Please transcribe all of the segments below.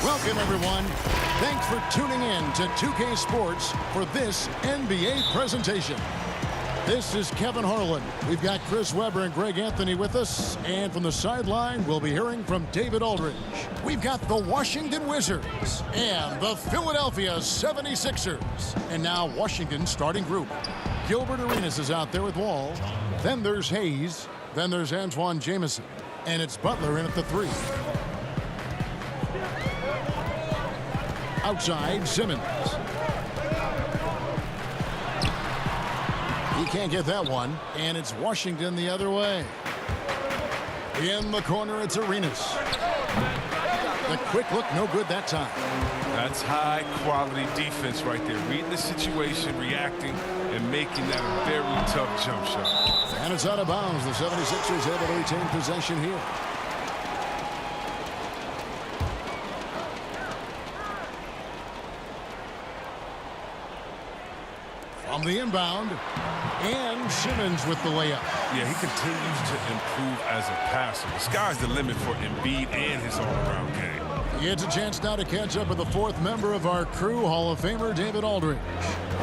Welcome, everyone. Thanks for tuning in to 2K Sports for this NBA presentation. This is Kevin Harlan. We've got Chris Webber and Greg Anthony with us. And from the sideline, we'll be hearing from David Aldridge. We've got the Washington Wizards and the Philadelphia 76ers. And now Washington's starting group. Gilbert Arenas is out there with Wall. Then there's Hayes. Then there's Antoine Jamison. And it's Butler in at the 3. Outside, Simmons. He can't get that one, and it's Washington the other way. In the corner, it's Arenas. The quick look, no good that time. That's high-quality defense right there. Reading the situation, reacting, and making that a very tough jump shot. And it's out of bounds. The 76ers able to retain possession here. On the inbound, and Simmons with the layup. Yeah, he continues to improve as a passer. The sky's the limit for Embiid and his all-around game. It's a chance now to catch up with the 4th member of our crew, Hall of Famer David Aldridge.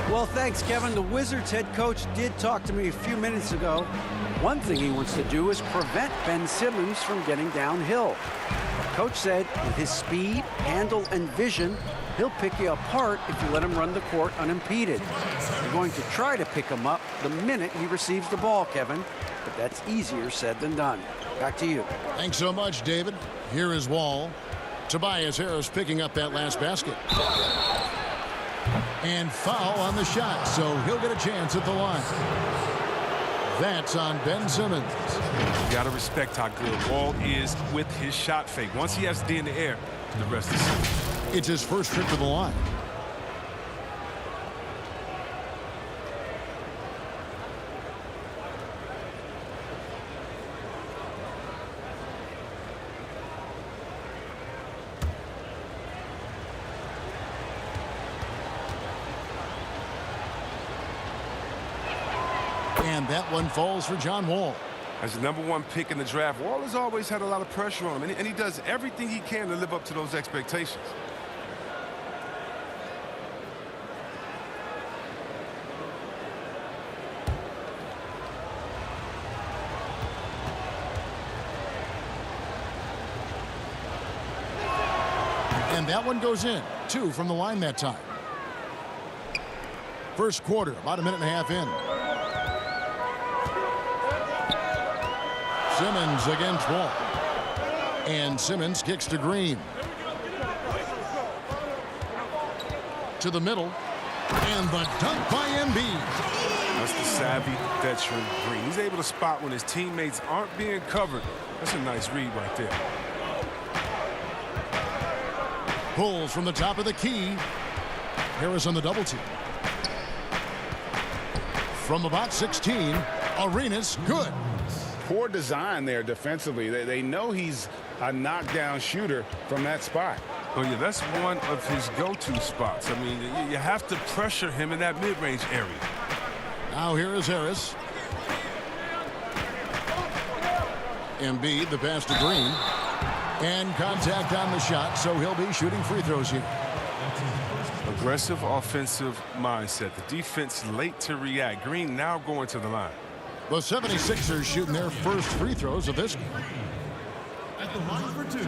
Well, thanks, Kevin. The Wizards head coach did talk to me a few minutes ago. One thing he wants to do is prevent Ben Simmons from getting downhill. Coach said with his speed, handle, and vision, he'll pick you apart if you let him run the court unimpeded. You're going to try to pick him up the minute he receives the ball, Kevin. But that's easier said than done. Back to you. Thanks so much, David. Here is Wall. Tobias Harris picking up that last basket. And foul on the shot, so he'll get a chance at the line. That's on Ben Simmons. You got to respect how good Wall is with his shot fake. Once he has D in the air, the rest is simple. It's his first trip to the line. And that one falls for John Wall. As the #1 pick in the draft, Wall has always had a lot of pressure on him, and he does everything he can to live up to those expectations. And that one goes in. 2 from the line that time. First quarter, about a minute and a half in. Simmons against Wall. And Simmons kicks to Green. To the middle. And the dunk by Embiid. That's the savvy veteran Green. He's able to spot when his teammates aren't being covered. That's a nice read right there. Pulls from the top of the key. Harris on the double team. From about 16, Arenas good. Poor design there defensively. They know he's a knockdown shooter from that spot. Oh, yeah, that's one of his go-to spots. I mean, you have to pressure him in that mid-range area. Now here is Harris. Embiid, the pass to Green. And contact on the shot, so he'll be shooting free throws here. Aggressive offensive mindset. The defense late to react. Green now going to the line. The 76ers shooting their first free throws of this game. At the line for 2.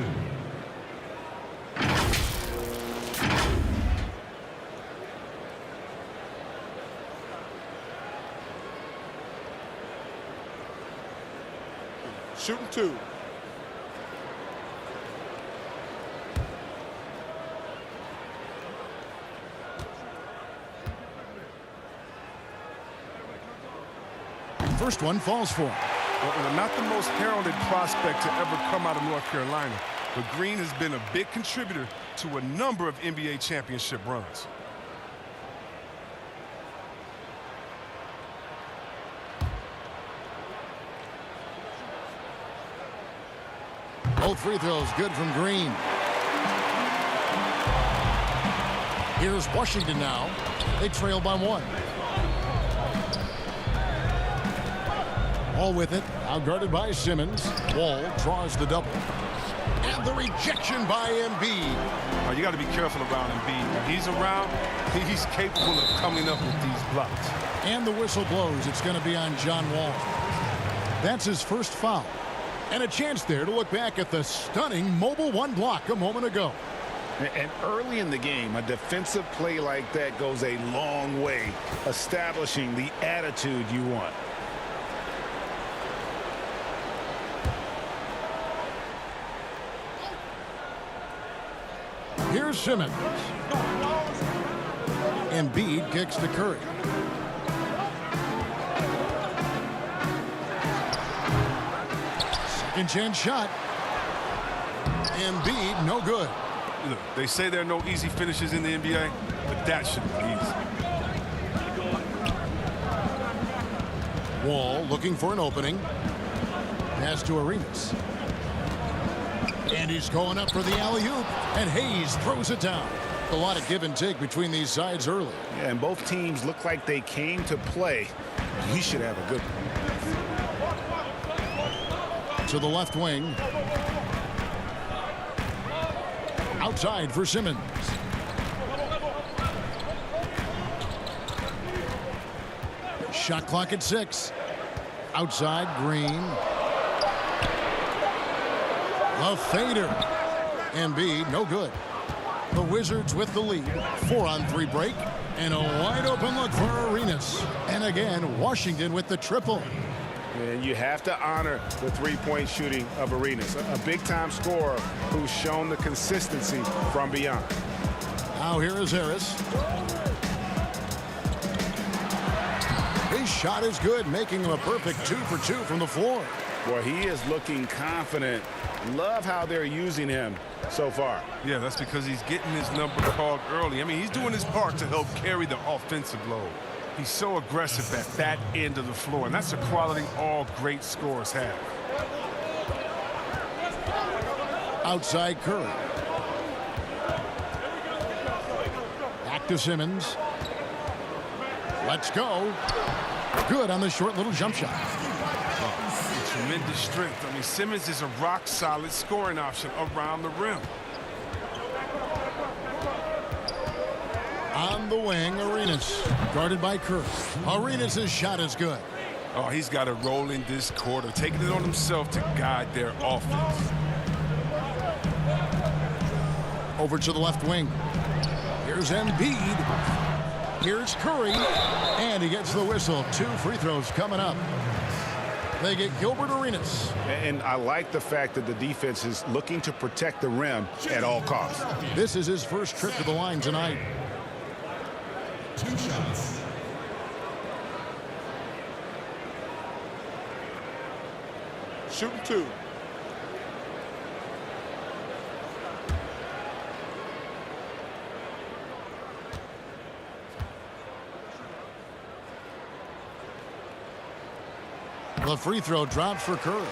Shooting 2. First one falls for him. Well, not the most heralded prospect to ever come out of North Carolina, but Green has been a big contributor to a number of NBA championship runs. Both free throws good from Green. Here's Washington now. They trail by 1. Wall with it, outguarded by Simmons. Wall draws the double. And the rejection by Embiid. Oh, you got to be careful around Embiid. When he's around, he's capable of coming up with these blocks. And the whistle blows. It's going to be on John Wall. That's his first foul. And a chance there to look back at the stunning Mobile One block a moment ago. And early in the game, a defensive play like that goes a long way, establishing the attitude you want. Here's Simmons. Embiid kicks to Curry. Second chance shot. Embiid, no good. Look, they say there are no easy finishes in the NBA, but that should be easy. Wall looking for an opening. Pass to Arenas. And he's going up for the alley-oop. And Hayes throws it down. A lot of give and take between these sides early. Yeah, and both teams look like they came to play. He should have a good one. To the left wing. Outside for Simmons. Shot clock at 6. Outside, Green. A fader. Embiid, no good. The Wizards with the lead. 4-on-3 break. And a wide open look for Arenas. And again, Washington with the triple. And you have to honor the three-point shooting of Arenas, a big-time scorer who's shown the consistency from beyond. Now here is Harris. His shot is good, making him a perfect 2 for 2 from the floor. Boy, he is looking confident. Love how they're using him so far. Yeah, that's because he's getting his number called early. I mean, he's doing his part to help carry the offensive load. He's so aggressive at that end of the floor, and that's a quality all great scorers have. Outside Curry. Back to Simmons. Let's go. Good on the short little jump shot. Tremendous strength. I mean, Simmons is a rock-solid scoring option around the rim. On the wing, Arenas. Guarded by Curry. Arenas' shot is good. Oh, he's got to roll in this quarter, taking it on himself to guide their offense. Over to the left wing. Here's Embiid. Here's Curry. And he gets the whistle. 2 free throws coming up. They get Gilbert Arenas. And I like the fact that the defense is looking to protect the rim at all costs. This is his first trip to the line tonight. 2 shots. Shooting 2. The free throw drops for Curry.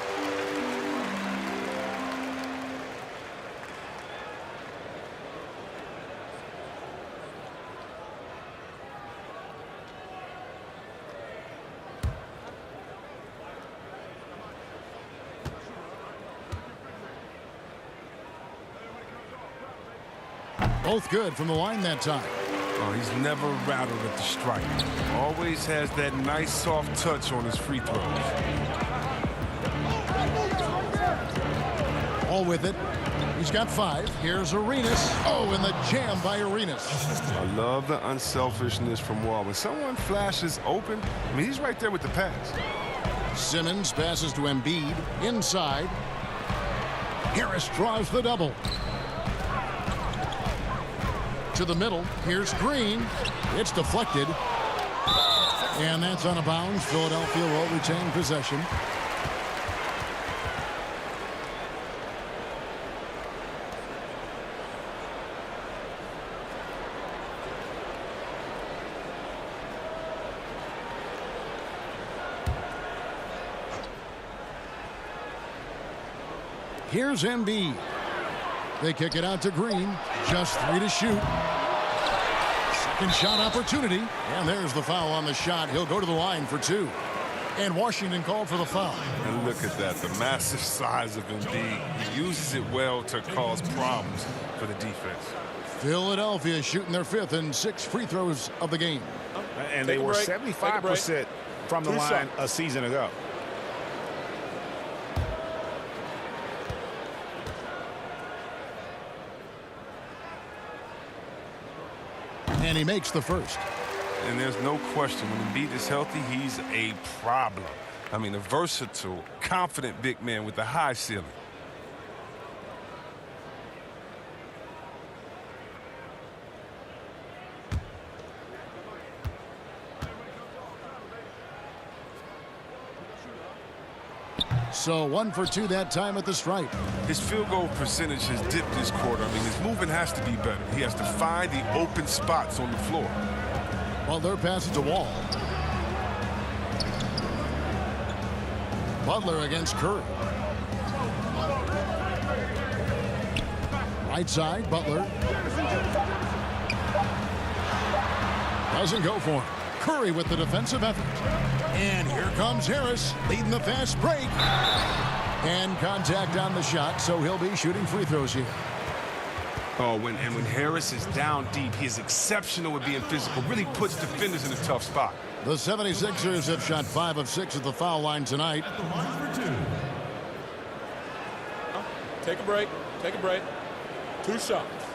Both good from the line that time. Oh, he's never rattled at the strike. Always has that nice soft touch on his free throws. All with it. He's got 5. Here's Arenas. Oh, and the jam by Arenas. I love the unselfishness from Wall. When someone flashes open, I mean, he's right there with the pass. Simmons passes to Embiid. Inside. Harris draws the double. To the middle. Here's Green. It's deflected. And that's out of bounds. Philadelphia will retain possession. Here's Embiid. They kick it out to Green. Just 3 to shoot. Second shot opportunity. And there's the foul on the shot. He'll go to the line for 2. And Washington called for the foul. And look at that, the massive size of Embiid. He uses it well to cause problems for the defense. Philadelphia shooting their 5th and 6 free throws of the game. And they were 75% from the line a season ago. And he makes the first. And there's no question, when Embiid is healthy, he's a problem. I mean, a versatile, confident big man with a high ceiling. So 1 for 2 that time at the stripe. His field goal percentage has dipped this quarter. I mean, his movement has to be better. He has to find the open spots on the floor. Butler passes to Wall. Butler against Curry. Right side, Butler. Doesn't go for him. Curry with the defensive effort. And here comes Harris, leading the fast break. And contact on the shot, so he'll be shooting free throws here. Oh, when Harris is down deep, he is exceptional at being physical, really puts defenders in a tough spot. The 76ers have shot 5 of 6 at the foul line tonight. At the line for 2. Take a break. Take a break. 2 shots.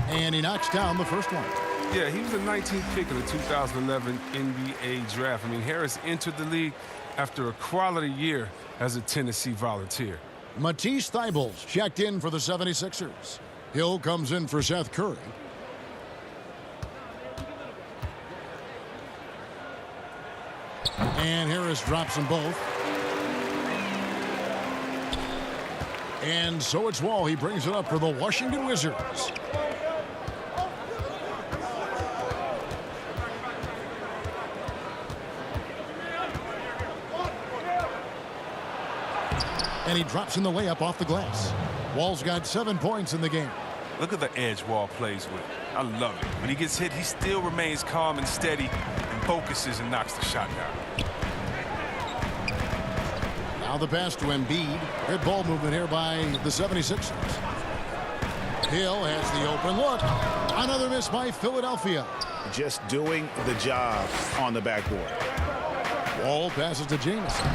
And he knocks down the first one. Yeah, he was the 19th pick in the 2011 NBA draft. I mean, Harris entered the league after a quality year as a Tennessee Volunteer. Matisse Thybulle checked in for the 76ers. Hill comes in for Seth Curry. And Harris drops them both. And so it's Wall. He brings it up for the Washington Wizards. And he drops in the layup off the glass. Wall's got 7 points in the game. Look at the edge Wall plays with. I love it. When he gets hit, he still remains calm and steady and focuses and knocks the shot down. Now the pass to Embiid. Good ball movement here by the 76ers. Hill has the open look. Another miss by Philadelphia. Just doing the job on the backboard. Wall passes to Jamison.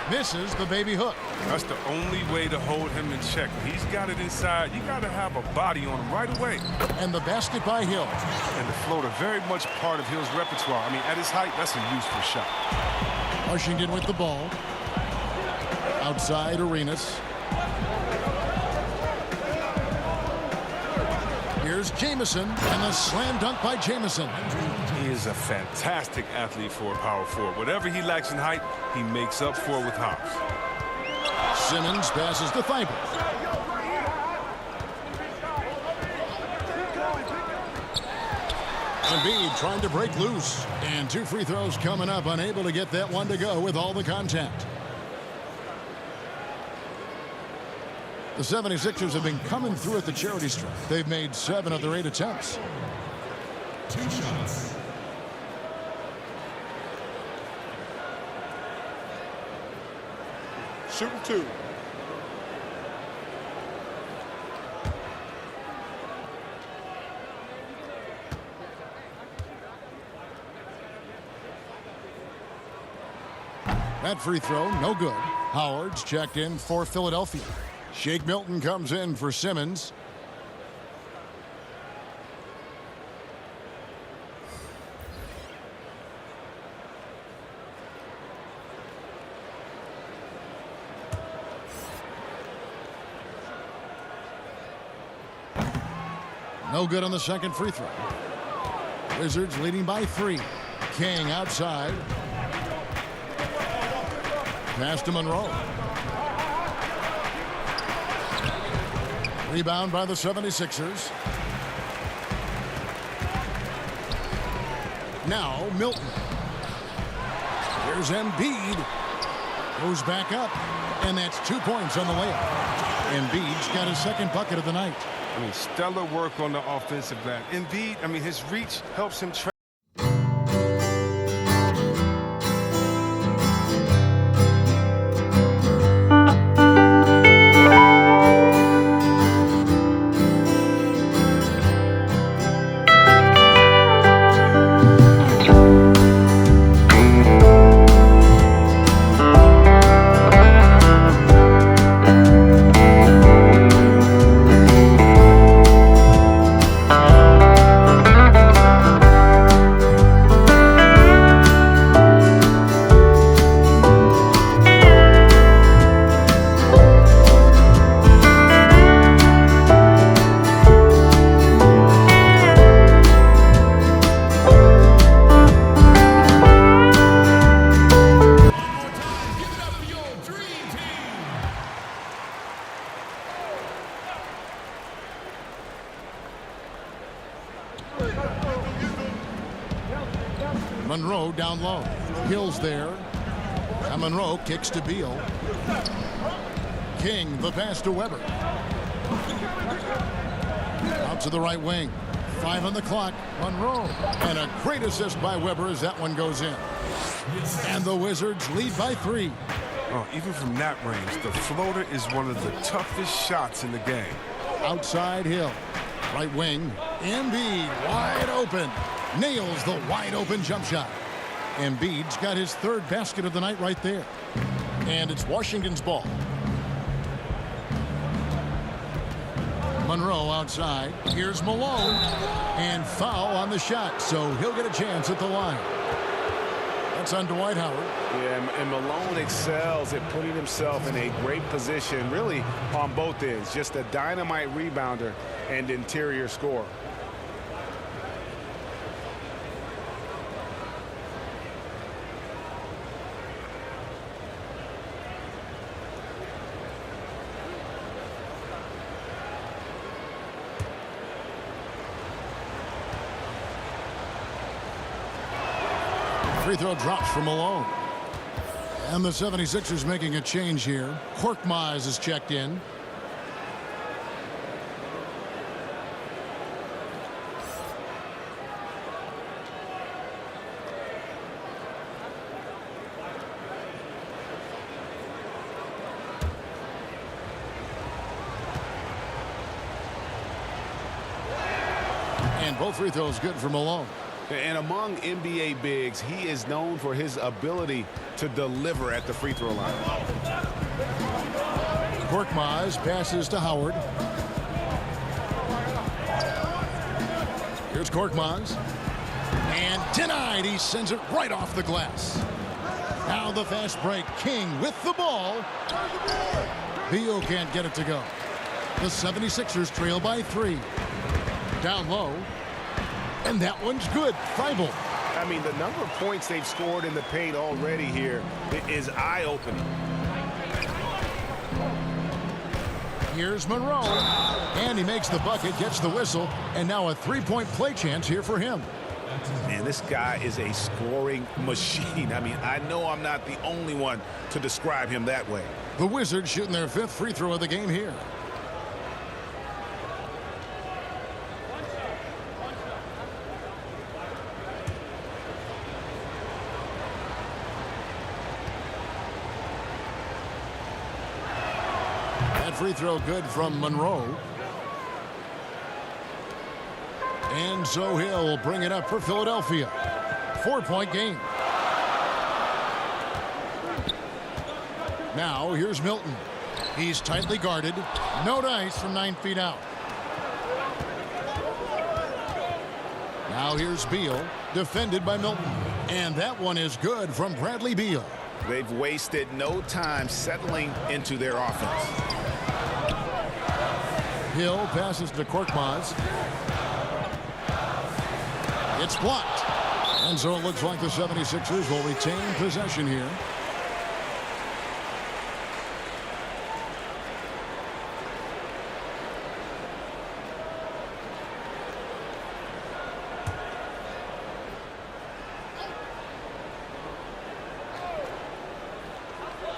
Misses the baby hook. That's the only way to hold him in check. He's got it inside. You got to have a body on him right away. And the basket by Hill. And the floater, very much part of Hill's repertoire. I mean, at his height, that's a useful shot. Washington with the ball. Outside Arenas. Here's Jamison, and the slam dunk by Jamison. He is a fantastic athlete for a power forward. Whatever he lacks in height, he makes up for with hops. Simmons passes to Thybulle. Embiid trying to break loose. And 2 free throws coming up, unable to get that one to go with all the contact. The 76ers have been coming through at the charity stripe. They've made 7 of their 8 attempts. 2 shots. Shooting 2. That free throw, no good. Howard's checked in for Philadelphia. Shake Milton comes in for Simmons. No good on the second free throw. Wizards leading by 3. King outside. Pass to Monroe. Rebound by the 76ers. Now Milton. Here's Embiid. Goes back up. And that's 2 points on the layup. Embiid's got his second bucket of the night. I mean, stellar work on the offensive glass. Embiid, I mean, his reach helps him track. Monroe down low. Hill's there. And Monroe kicks to Beal. King, the pass to Weber. Out to the right wing. 5 on the clock. Monroe. And a great assist by Weber as that one goes in. And the Wizards lead by 3. Oh, even from that range, the floater is one of the toughest shots in the game. Outside Hill. Right wing. Embiid wide open. Nails the wide open jump shot. Embiid's got his 3rd basket of the night right there. And it's Washington's ball. Monroe outside. Here's Malone. And foul on the shot, so he'll get a chance at the line. That's on Dwight Howard. Yeah, and Malone excels at putting himself in a great position, really on both ends. Just a dynamite rebounder and interior scorer. Free throw drops for Malone. And the 76ers making a change here. Korkmaz is checked in. And both free throws good for Malone. And among NBA bigs, he is known for his ability to deliver at the free throw line. Korkmaz passes to Howard. Here's Korkmaz. And denied. He sends it right off the glass. Now the fast break. King with the ball. Beal can't get it to go. The 76ers trail by 3. Down low. And that one's good. Thibault. I mean, the number of points they've scored in the paint already here is eye-opening. Here's Monroe. And he makes the bucket, gets the whistle, and now a 3-point play chance here for him. Man, this guy is a scoring machine. I mean, I know I'm not the only one to describe him that way. The Wizards shooting their 5th free throw of the game here. Free throw good from Monroe. And so Hill will bring it up for Philadelphia. 4-point game. Now here's Milton. He's tightly guarded. No dice from 9 feet out. Now here's Beal, defended by Milton. And that one is good from Bradley Beal. They've wasted no time settling into their offense. Hill passes to Korkmaz. It's blocked. And so it looks like the 76ers will retain possession here.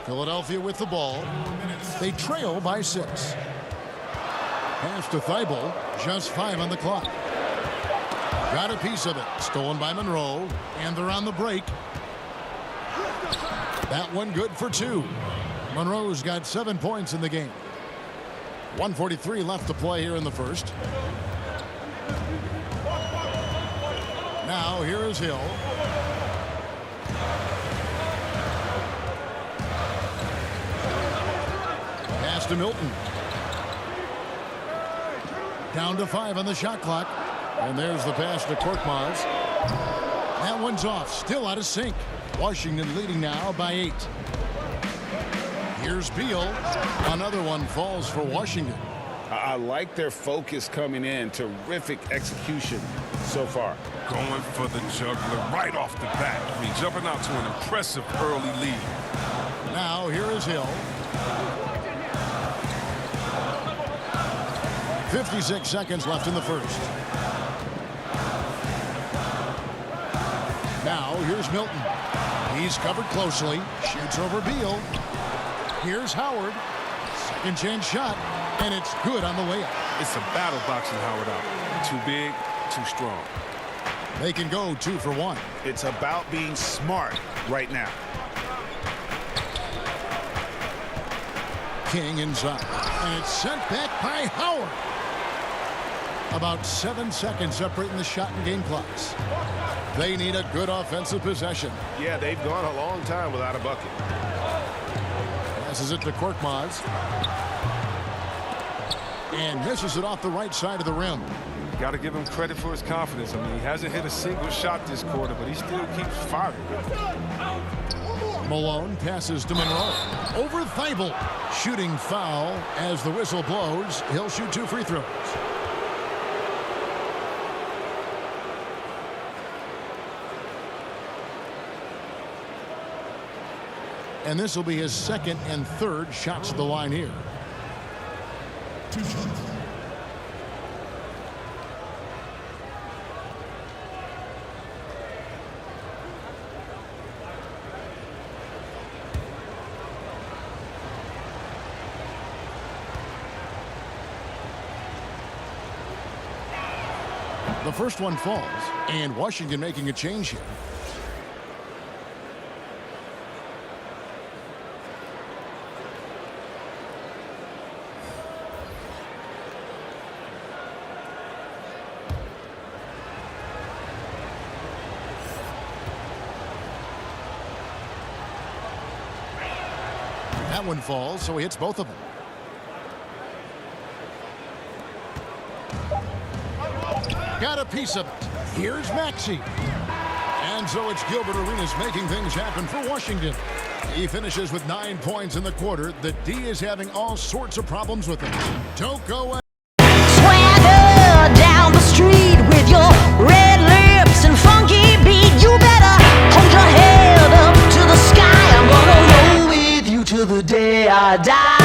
Philadelphia with the ball. They trail by 6. Pass to Thibault. Just 5 on the clock. Got a piece of it. Stolen by Monroe. And they're on the break. That one good for 2. Monroe's got 7 points in the game. 1:43 left to play here in the first. Now here is Hill. Pass to Milton. Down to 5 on the shot clock. And there's the pass to Korkmaz. That one's off. Still out of sync. Washington leading now by 8. Here's Beal. Another one falls for Washington. I like their focus coming in. Terrific execution so far. Going for the juggler right off the bat. I mean, jumping out to an impressive early lead. Now here is Hill. 56 seconds left in the first. Now here's Milton. He's covered closely. Shoots over Beal. Here's Howard. Second chance shot. And it's good on the layup. It's a battle boxing Howard out. Too big, too strong. They can go 2 for 1. It's about being smart right now. King inside. And it's sent back by Howard. About 7 seconds separating the shot and game clocks. They need a good offensive possession. Yeah, they've gone a long time without a bucket. Passes it to Korkmaz. And misses it off the right side of the rim. Got to give him credit for his confidence. I mean, he hasn't hit a single shot this quarter, but he still keeps firing. Malone passes to Monroe. Over Thibault. Shooting foul as the whistle blows. He'll shoot 2 free throws. And this will be his second and third shots at the line here. 2 shots. The first one falls, and Washington making a change here. That one falls, so he hits both of them. Got a piece of it. Here's Maxey. And so it's Gilbert Arenas making things happen for Washington. He finishes with 9 points in the quarter. The D is having all sorts of problems with him. Don't go. Swagger down the street with your red lips and funky beat. You better hold your head up to the sky. I'm gonna roll with you till the day I die.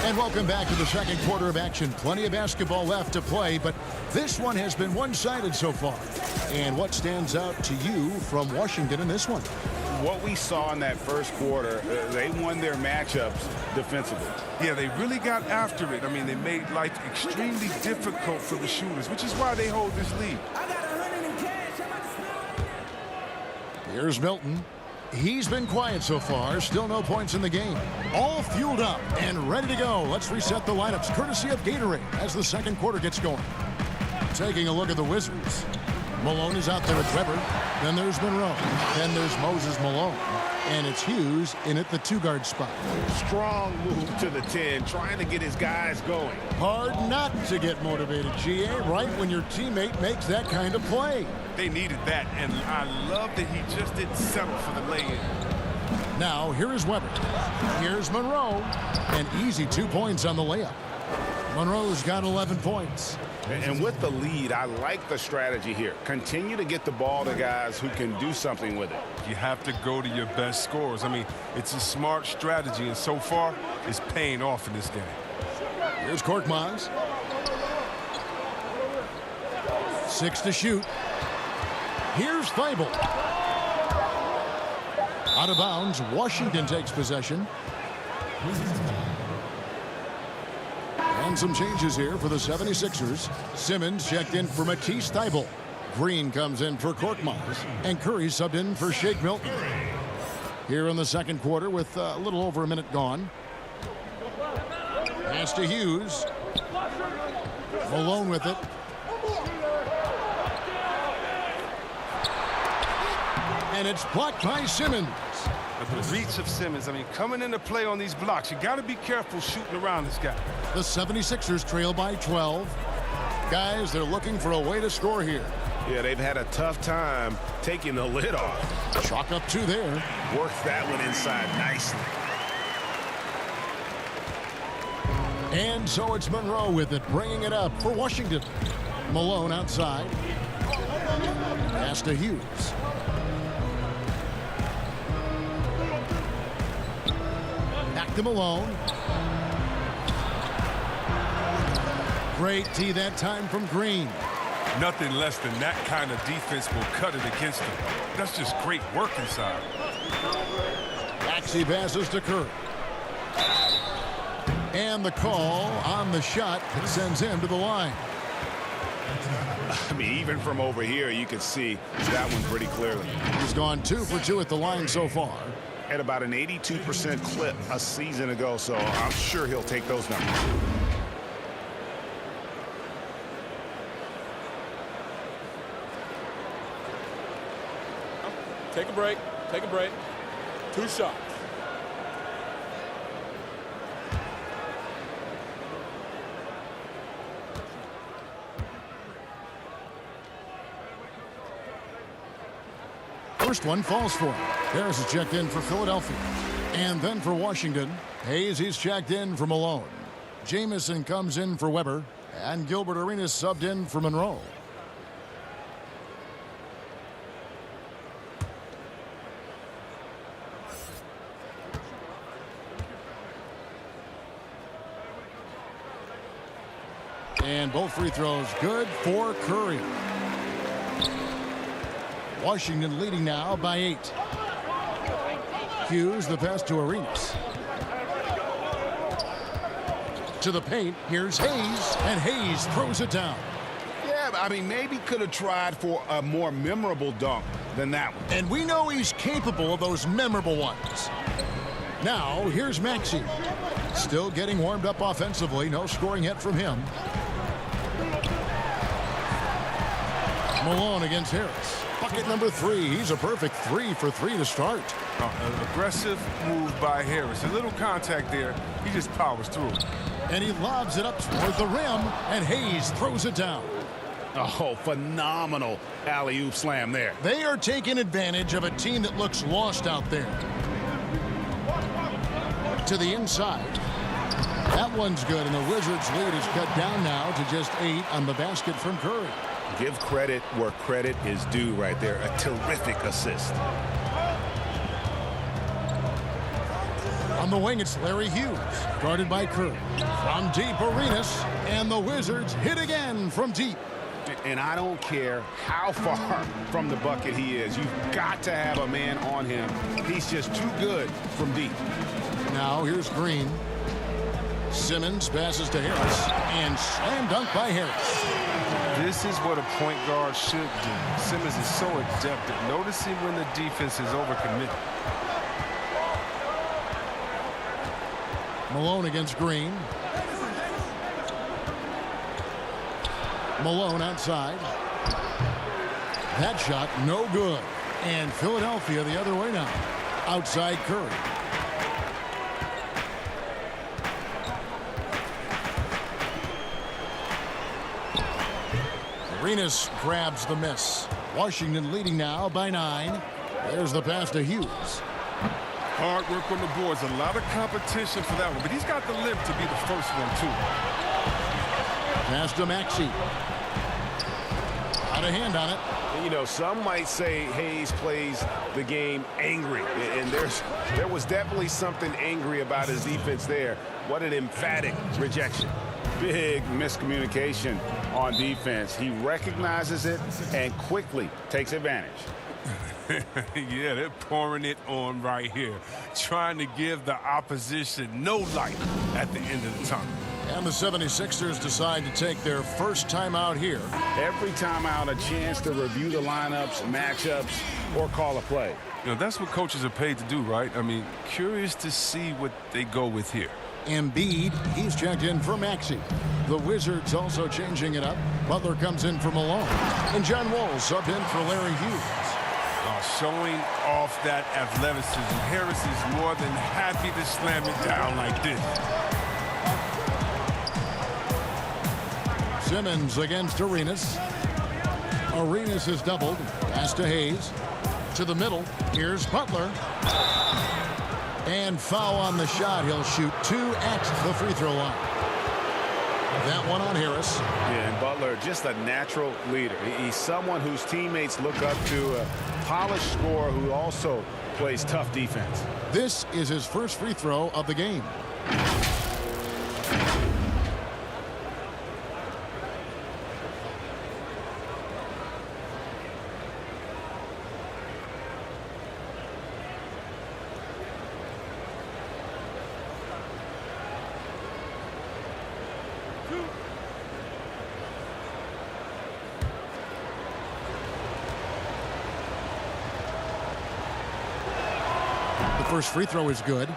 And welcome back to the second quarter of action. Plenty of basketball left to play, but this one has been one-sided so far. And what stands out to you from Washington in this one? What we saw in that first quarter, they won their matchups defensively. Yeah, they really got after it. I mean, they made life extremely difficult for the shooters, which is why they hold this lead. Here's Milton. He's been quiet so far. Still no points in the game. All fueled up and ready to go. Let's reset the lineups courtesy of Gatorade as the second quarter gets going. Taking a look at the Wizards. Malone is out there at Weber. Then there's Monroe. Then there's Moses Malone. And it's Hughes in at the 2-guard spot. Strong move to the 10, trying to get his guys going. Hard not to get motivated, GA, right when your teammate makes that kind of play. They needed that, and I love that he just didn't settle for the lay-in. Now, here is Weber. Here's Monroe. An easy 2 points on the layup. Monroe's got 11 points. And with the lead, I like the strategy here. Continue to get the ball to guys who can do something with it. You have to go to your best scorers. I mean, it's a smart strategy, and so far, it's paying off in this game. Here's Korkmaz. 6 to shoot. Here's Thibault. Out of bounds, Washington takes possession. And some changes here for the 76ers. Simmons checked in for Matisse Thybulle. Green comes in for Korkmaz. And Curry subbed in for Shake Milton. Here in the second quarter with a little over a minute gone. Pass to Hughes. Malone with it. And it's blocked by Simmons. But the reach of Simmons, I mean, coming into play on these blocks, you got to be careful shooting around this guy. The 76ers trail by 12. Guys, they're looking for a way to score here. Yeah, they've had a tough time taking the lid off. Chalk up 2 there. Worked that one inside nicely. And so it's Monroe with it, bringing it up for Washington. Malone outside. Pass to Hughes. Back to Malone. Great D that time from Green. Nothing less than that kind of defense will cut it against him. That's just great work inside. Maxey passes to Curry. And the call on the shot that sends him to the line. I mean, even from over here, you can see that one pretty clearly. He's gone 2 for 2 at the line so far. At about an 82% clip a season ago, so I'm sure he'll take those numbers. Take a break. Take a break. 2 shots. First one falls for him. Harris is checked in for Philadelphia. And then for Washington, Hayes, he's checked in for Malone. Jamison comes in for Weber. And Gilbert Arenas subbed in for Monroe. And both free throws good for Curry. Washington leading now by 8. Hughes, the pass to Arenas. To the paint, here's Hayes, and Hayes throws it down. Yeah, I mean, maybe could have tried for a more memorable dunk than that one. And we know he's capable of those memorable ones. Now, here's Maxey. Still getting warmed up offensively. No scoring yet from him. Malone against Harris. Bucket number 3. He's a perfect 3 for 3 to start. An aggressive move by Harris. A little contact there. He just powers through. And he lobs it up toward the rim, and Hayes throws it down. Oh, phenomenal alley-oop slam there. They are taking advantage of a team that looks lost out there. To the inside. That one's good, and the Wizards' lead is cut down now to just 8 on the basket from Curry. Give credit where credit is due right there. A terrific assist. On the wing, it's Larry Hughes, guarded by Curry. From deep, Arenas, and the Wizards hit again from deep. And I don't care how far from the bucket he is. You've got to have a man on him. He's just too good from deep. Now here's Green. Simmons passes to Harris, and slam dunk by Harris. This is what a point guard should do. Simmons is so adept at noticing when the defense is overcommitted. Malone against Green. Malone outside. That shot no good. And Philadelphia the other way now. Outside Curry. Arenas grabs the miss. Washington leading now by 9. There's the pass to Hughes. Hard work on the boards. A lot of competition for that one, but he's got the limp to be the first one, too. Pass to Maxey. Out of hand on it. You know, some might say Hayes plays the game angry, and there was definitely something angry about his defense there. What an emphatic rejection. Big miscommunication on defense. He recognizes it and quickly takes advantage. Yeah, they're pouring it on right here, trying to give the opposition no light at the end of the tunnel. And the 76ers decide to take their first timeout here. Every timeout, a chance to review the lineups, matchups, or call a play. You know, that's what coaches are paid to do, right? I mean, curious to see what they go with here. Embiid, he's checked in for Maxey. The Wizards also changing it up. Butler comes in for Malone. And John Wall subbed in for Larry Hughes. Showing off that athleticism. Harris is more than happy to slam it down like this. Simmons against Arenas. Arenas is doubled. Pass to Hayes. To the middle. Here's Butler. And foul on the shot. He'll shoot 2 at the free throw line. That one on Harris. Yeah, and Butler, just a natural leader. He's someone whose teammates look up to, a polished scorer who also plays tough defense. This is his first free throw of the game. First free throw is good.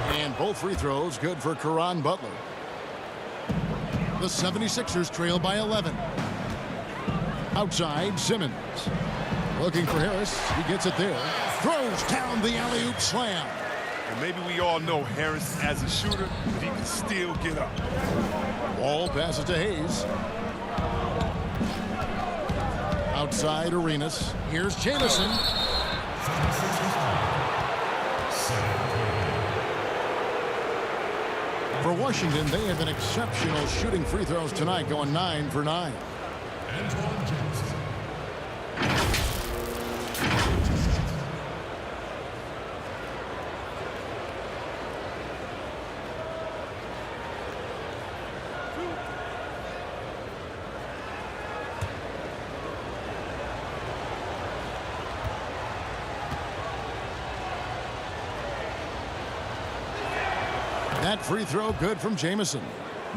And both free throws good for Caron Butler. The 76ers trail by 11. Outside, Simmons. Looking for Harris. He gets it there. Throws down the alley-oop slam. And maybe we all know Harris as a shooter, but he can still get up. Wall passes to Hayes. Outside, Arenas. Here's Jamison. For Washington, they have been exceptional shooting free throws tonight, going 9 for 9. Antoine Johnson. That free throw good from Jamison.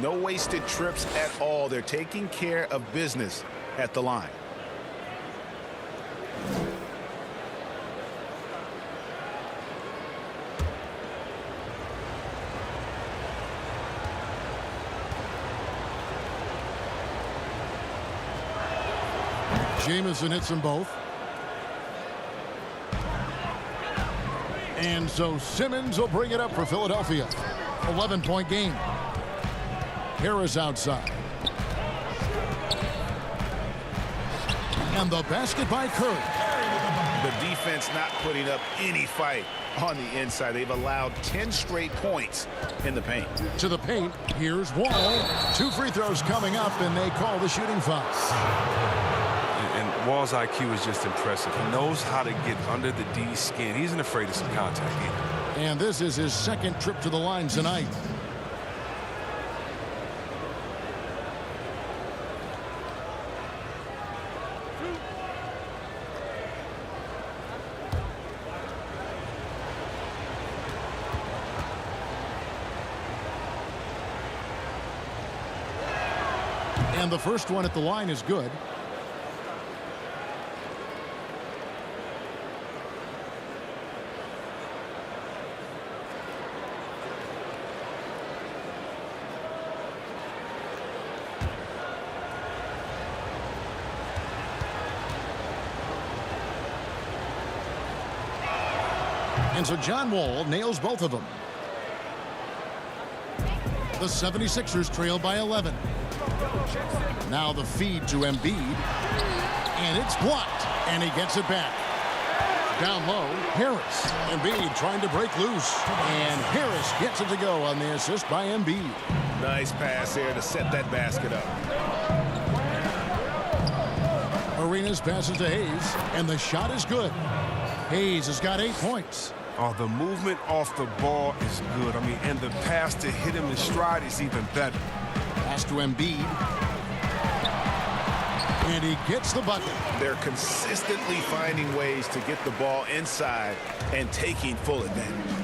No wasted trips at all. They're taking care of business at the line. Jamison hits them both. And so Simmons will bring it up for Philadelphia. 11-point game. Harris outside. And the basket by Curry. The defense not putting up any fight on the inside. They've allowed 10 straight points in the paint. To the paint, here's Wall. 2 free throws coming up, and they call the shooting foul. And Wall's IQ is just impressive. He knows how to get under the D's skin. He isn't afraid of some contact either. And this is his second trip to the line tonight. And the first one at the line is good. And so John Wall nails both of them. The 76ers trail by 11. Now the feed to Embiid. And it's blocked. And he gets it back. Down low, Harris. Embiid trying to break loose. And Harris gets it to go on the assist by Embiid. Nice pass there to set that basket up. Arenas passes to Hayes. And the shot is good. Hayes has got 8 points. Oh, the movement off the ball is good. I mean, and the pass to hit him in stride is even better. Pass to Embiid. And he gets the bucket. They're consistently finding ways to get the ball inside and taking full advantage.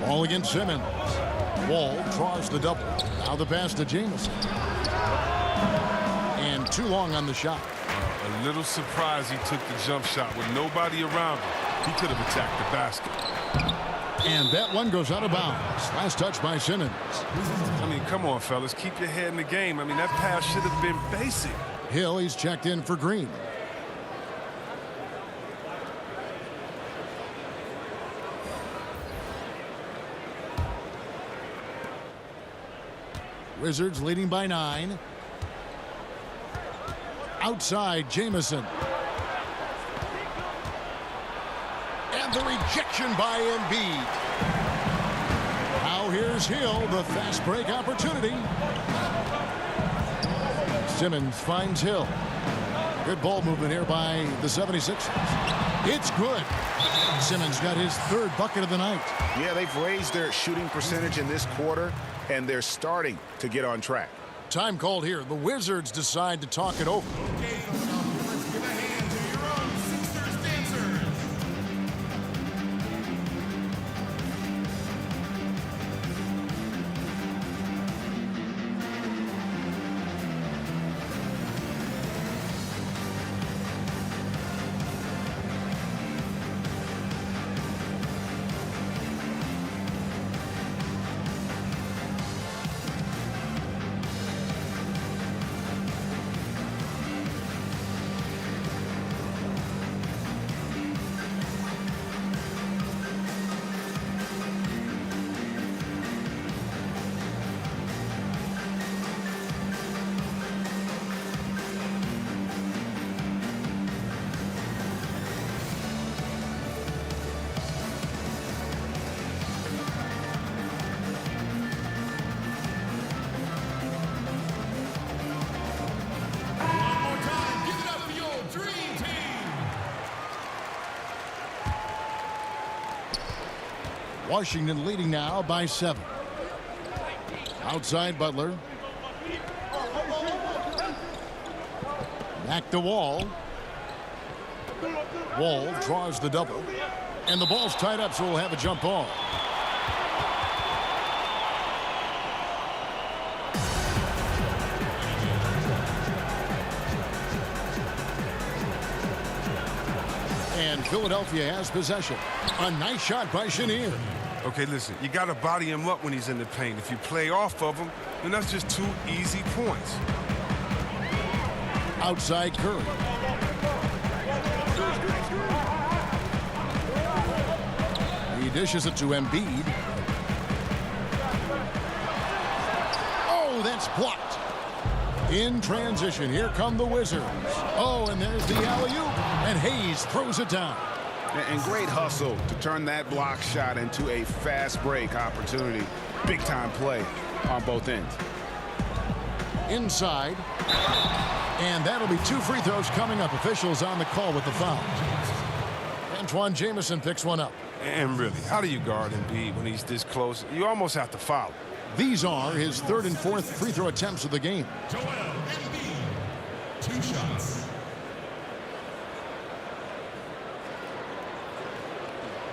Ball against Simmons. Wall draws the double. Now the pass to Jamison. And too long on the shot. A little surprised he took the jump shot with nobody around him. He could have attacked the basket. And that one goes out of bounds. Last touch by Simmons. I mean, come on, fellas. Keep your head in the game. I mean, that pass should have been basic. Hill, he's checked in for Green. Wizards leading by 9. Outside, Jamison. And the rejection by Embiid. Now here's Hill, the fast break opportunity. Simmons finds Hill. Good ball movement here by the 76ers. It's good. Simmons got his 3rd bucket of the night. Yeah, they've raised their shooting percentage in this quarter, and they're starting to get on track. Time called here. The Wizards decide to talk it over. Okay, let's give a hand to your own Sixers dancers. Washington leading now by 7. Outside Butler. Back to Wall. Wall draws the double. And the ball's tied up, so we'll have a jump ball. And Philadelphia has possession. A nice shot by Chenier. Okay, listen, you got to body him up when he's in the paint. If you play off of him, then that's just 2 easy points. Outside Curry. He dishes it to Embiid. Oh, that's blocked. In transition, here come the Wizards. Oh, and there's the alley-oop. And Hayes throws it down. And great hustle to turn that block shot into a fast break opportunity. Big time play on both ends. Inside. And that'll be 2 free throws coming up. Officials on the call with the foul. Antoine Jamison picks one up. And really, how do you guard Embiid when he's this close? You almost have to foul. These are his 3rd and 4th free throw attempts of the game. Joel Embiid, 2 shots.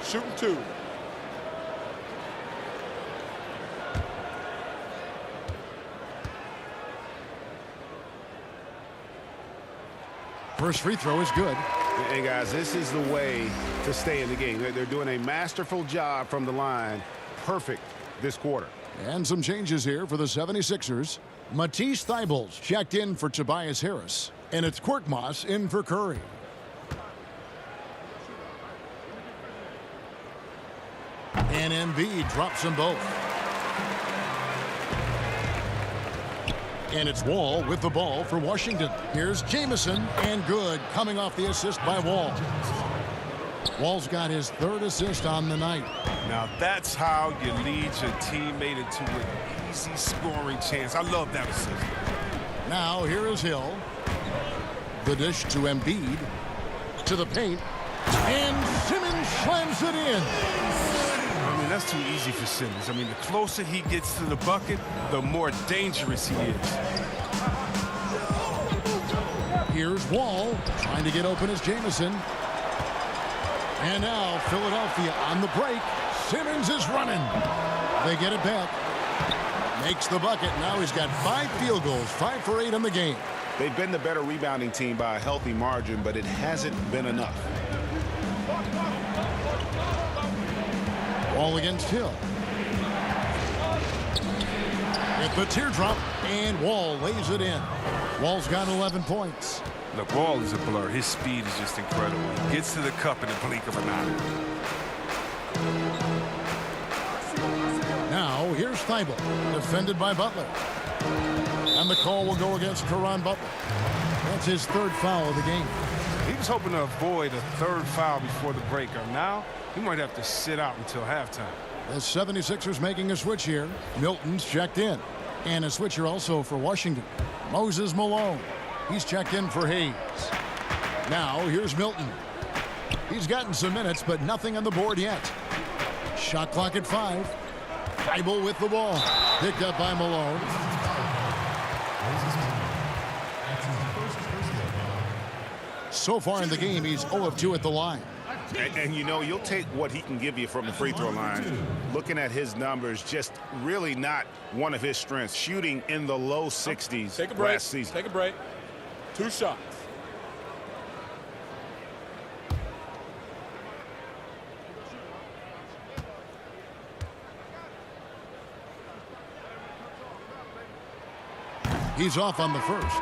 Shooting 2. First free throw is good. And guys, this is the way to stay in the game. They're doing a masterful job from the line. Perfect this quarter. And some changes here for the 76ers. Matisse Thybulle checked in for Tobias Harris. And it's Korkmaz in for Curry. And Embiid drops them both. And it's Wall with the ball for Washington. Here's Jamison, and good, coming off the assist by Wall. Wall's got his third assist on the night. Now that's how you lead your teammate into an easy scoring chance. I love that assist. Now here is Hill. The dish to Embiid. To the paint. And Simmons slams it in. I mean, that's too easy for Simmons. I mean, the closer he gets to the bucket, the more dangerous he is. Here's Wall trying to get open as Jamison. And now Philadelphia on the break. Simmons is running. They get it back. Makes the bucket. Now he's got 5 field goals, 5 for 8 in the game. They've been the better rebounding team by a healthy margin, but it hasn't been enough. Wall against Hill. With the teardrop, and Wall lays it in. Wall's got 11 points. The ball is a blur. His speed is just incredible. He gets to the cup in the blink of an eye. Now, here's Thibault, defended by Butler. And the call will go against Caron Butler. That's his 3rd foul of the game. He was hoping to avoid a 3rd foul before the break. Now, he might have to sit out until halftime. The 76ers making a switch here. Milton's checked in. And a switcher also for Washington. Moses Malone. He's checked in for Hayes. Now, here's Milton. He's gotten some minutes, but nothing on the board yet. Shot clock at 5. Thibault with the ball. Picked up by Malone. So far in the game, he's 0 of 2 at the line. And you know, you'll take what he can give you from the free throw line. Looking at his numbers, just really not one of his strengths. Shooting in the low 60s Take a break. last season. Take a break. 2 shots. He's off on the first.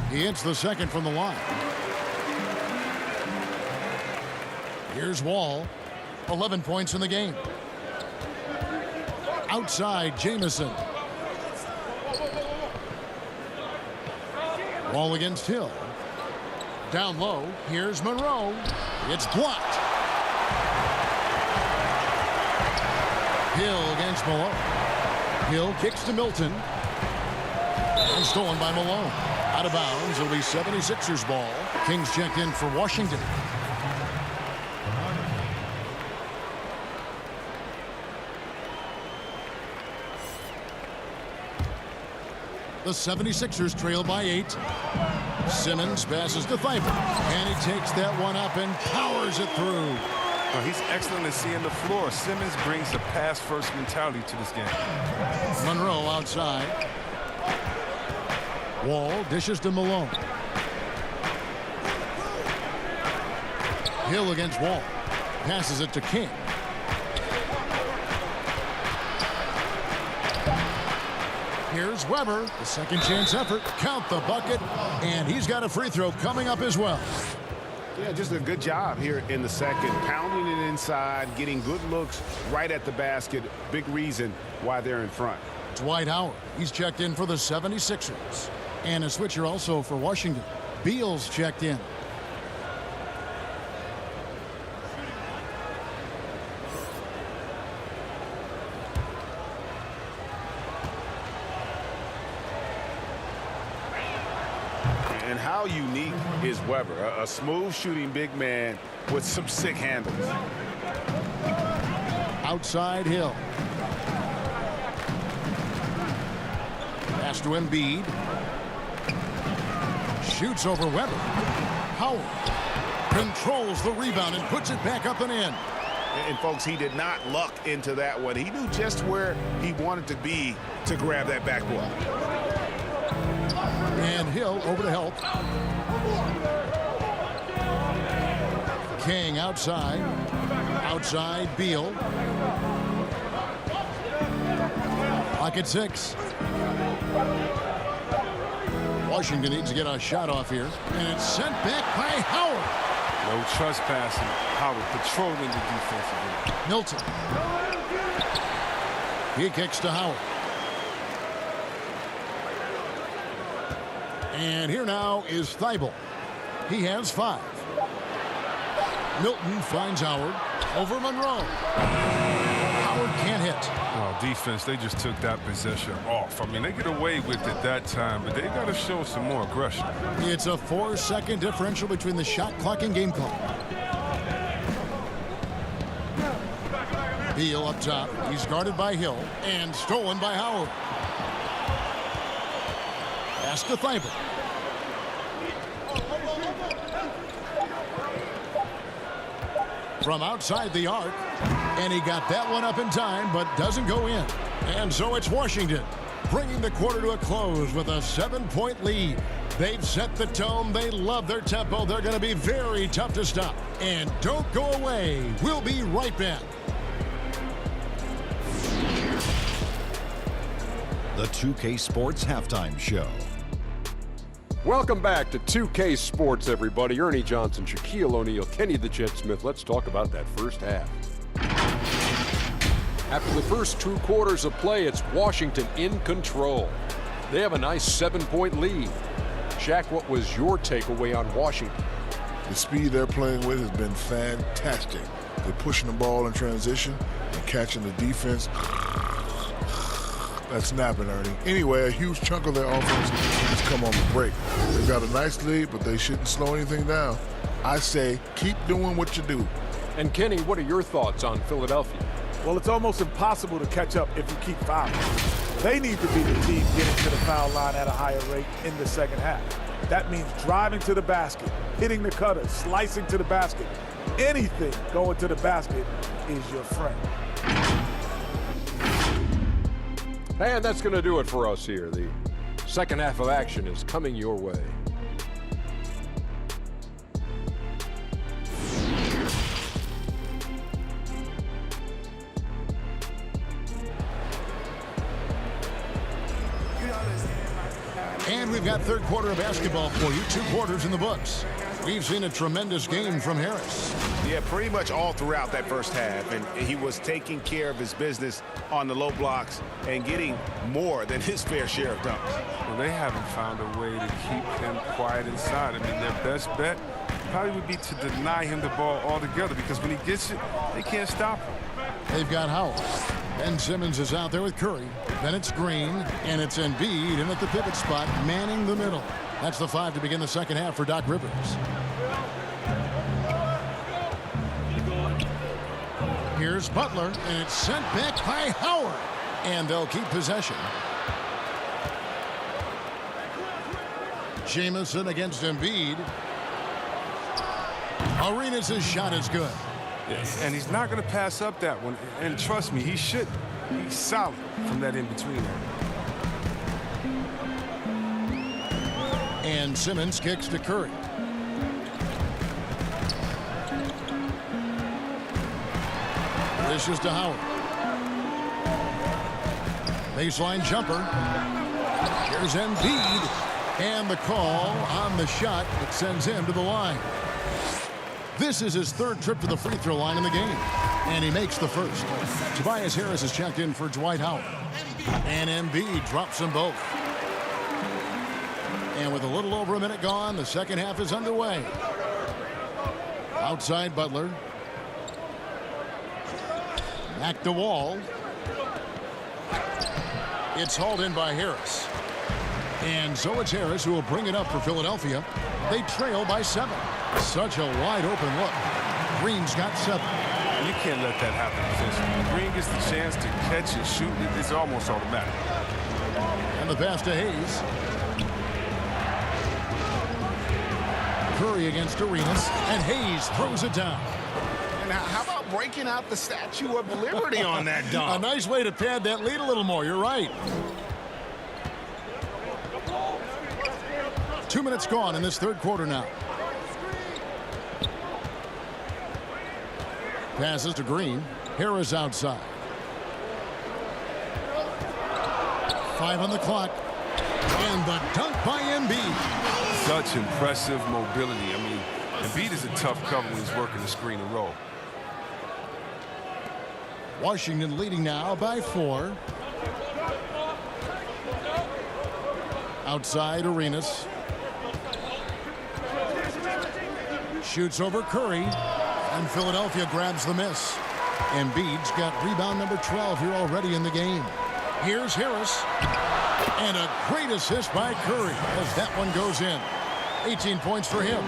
He hits the second from the line. Here's Wall. 11 points in the game. Outside, Jamison. Wall against Hill. Down low, here's Monroe. It's blocked. Hill against Malone. Hill kicks to Milton. And stolen by Malone. Out of bounds, it'll be 76ers ball. Kings checked in for Washington. The 76ers trail by 8. Simmons passes to Thibault. And he takes that one up and powers it through. Well, he's excellent at seeing the floor. Simmons brings a pass-first mentality to this game. Monroe outside. Wall dishes to Malone. Hill against Wall. Passes it to King. Here's Weber, the second chance effort. Count the bucket, and he's got a free throw coming up as well. Yeah, just a good job here in the second. Pounding it inside, getting good looks right at the basket. Big reason why they're in front. Dwight Howard, he's checked in for the 76ers. And a switcher also for Washington. Beal's checked in. And how unique is Weber? A smooth shooting big man with some sick handles. Outside Hill. Pass to Embiid. Shoots over Weber. Howard controls the rebound and puts it back up and in. And folks, he did not luck into that one. He knew just where he wanted to be to grab that backboard. And Hill over to help. King outside. Outside, Beal. Clock at 6. Washington needs to get a shot off here. And it's sent back by Howard. No trespassing. Howard patrolling the defensive end. Milton. He kicks to Howard. And here now is Thibault. He has 5. Milton finds Howard. Over Monroe. Howard can't hit. Oh, defense, they just took that possession off. I mean, they get away with it that time, but they got to show some more aggression. It's a 4-second differential between the shot clock and game clock. Beal up top. He's guarded by Hill and stolen by Howard. Pass to Thibault. From outside the arc, and he got that one up in time, but doesn't go in. And so it's Washington, bringing the quarter to a close with a 7-point lead. They've set the tone. They love their tempo. They're going to be very tough to stop. And don't go away. We'll be right back. The 2K Sports Halftime Show. Welcome back to 2K Sports, everybody. Ernie Johnson, Shaquille O'Neal, Kenny the Jet Smith. Let's talk about that first half. After the first 2 quarters of play, it's Washington in control. They have a nice 7-point lead. Shaq, what was your takeaway on Washington? The speed they're playing with has been fantastic. They're pushing the ball in transition and catching the defense. That's snapping, Ernie. Anyway, a huge chunk of their offense has come on the break. They've got a nice lead, but they shouldn't slow anything down. I say keep doing what you do. And Kenny, what are your thoughts on Philadelphia? Well, it's almost impossible to catch up if you keep fouling. They need to be the team getting to the foul line at a higher rate in the second half. That means driving to the basket, hitting the cutter, slicing to the basket. Anything going to the basket is your friend. And that's going to do it for us here. The second half of action is coming your way. And we've got third quarter of basketball for you. 2 quarters in the books. We've seen a tremendous game from Harris. Yeah, pretty much all throughout that first half. And he was taking care of his business on the low blocks and getting more than his fair share of dunks. Well, they haven't found a way to keep him quiet inside. I mean, their best bet probably would be to deny him the ball altogether, because when he gets it, they can't stop him. They've got Howard. Ben Simmons is out there with Curry. Then it's Green, and it's Embiid in at the pivot spot, manning the middle. That's the 5 to begin the second half for Doc Rivers. Here's Butler, and it's sent back by Howard. And they'll keep possession. Jamison against Embiid. Arenas' shot is good. And he's not going to pass up that one. And trust me, he should. He's solid from that in-between area. And Simmons kicks to Curry. This is to Howard. Baseline jumper. Here's Embiid. And the call on the shot that sends him to the line. This is his 3rd trip to the free throw line in the game. And he makes the first. Tobias Harris has checked in for Dwight Howard. And Embiid drops them both. And with a little over a minute gone, the second half is underway. Outside Butler. Back to Wall. It's hauled in by Harris. And so it's Harris who will bring it up for Philadelphia. They trail by 7. Such a wide open look. Green's got 7. You can't let that happen defensively. Green gets the chance to catch and shoot. It's almost automatic. And the pass to Hayes. Curry against Arenas, and Hayes throws it down. And how about breaking out the Statue of Liberty on that dunk? A nice way to pad that lead a little more. You're right. 2 minutes gone in this third quarter now. Passes to Green. Harris outside. 5 on the clock. And the dunk by Embiid. Such impressive mobility. I mean, Embiid is a tough cover when he's working the screen and roll. Washington leading now by 4. Outside Arenas. Shoots over Curry. And Philadelphia grabs the miss. Embiid's got rebound number 12 here already in the game. Here's Harris. And a great assist by Curry as that one goes in. 18 points for him.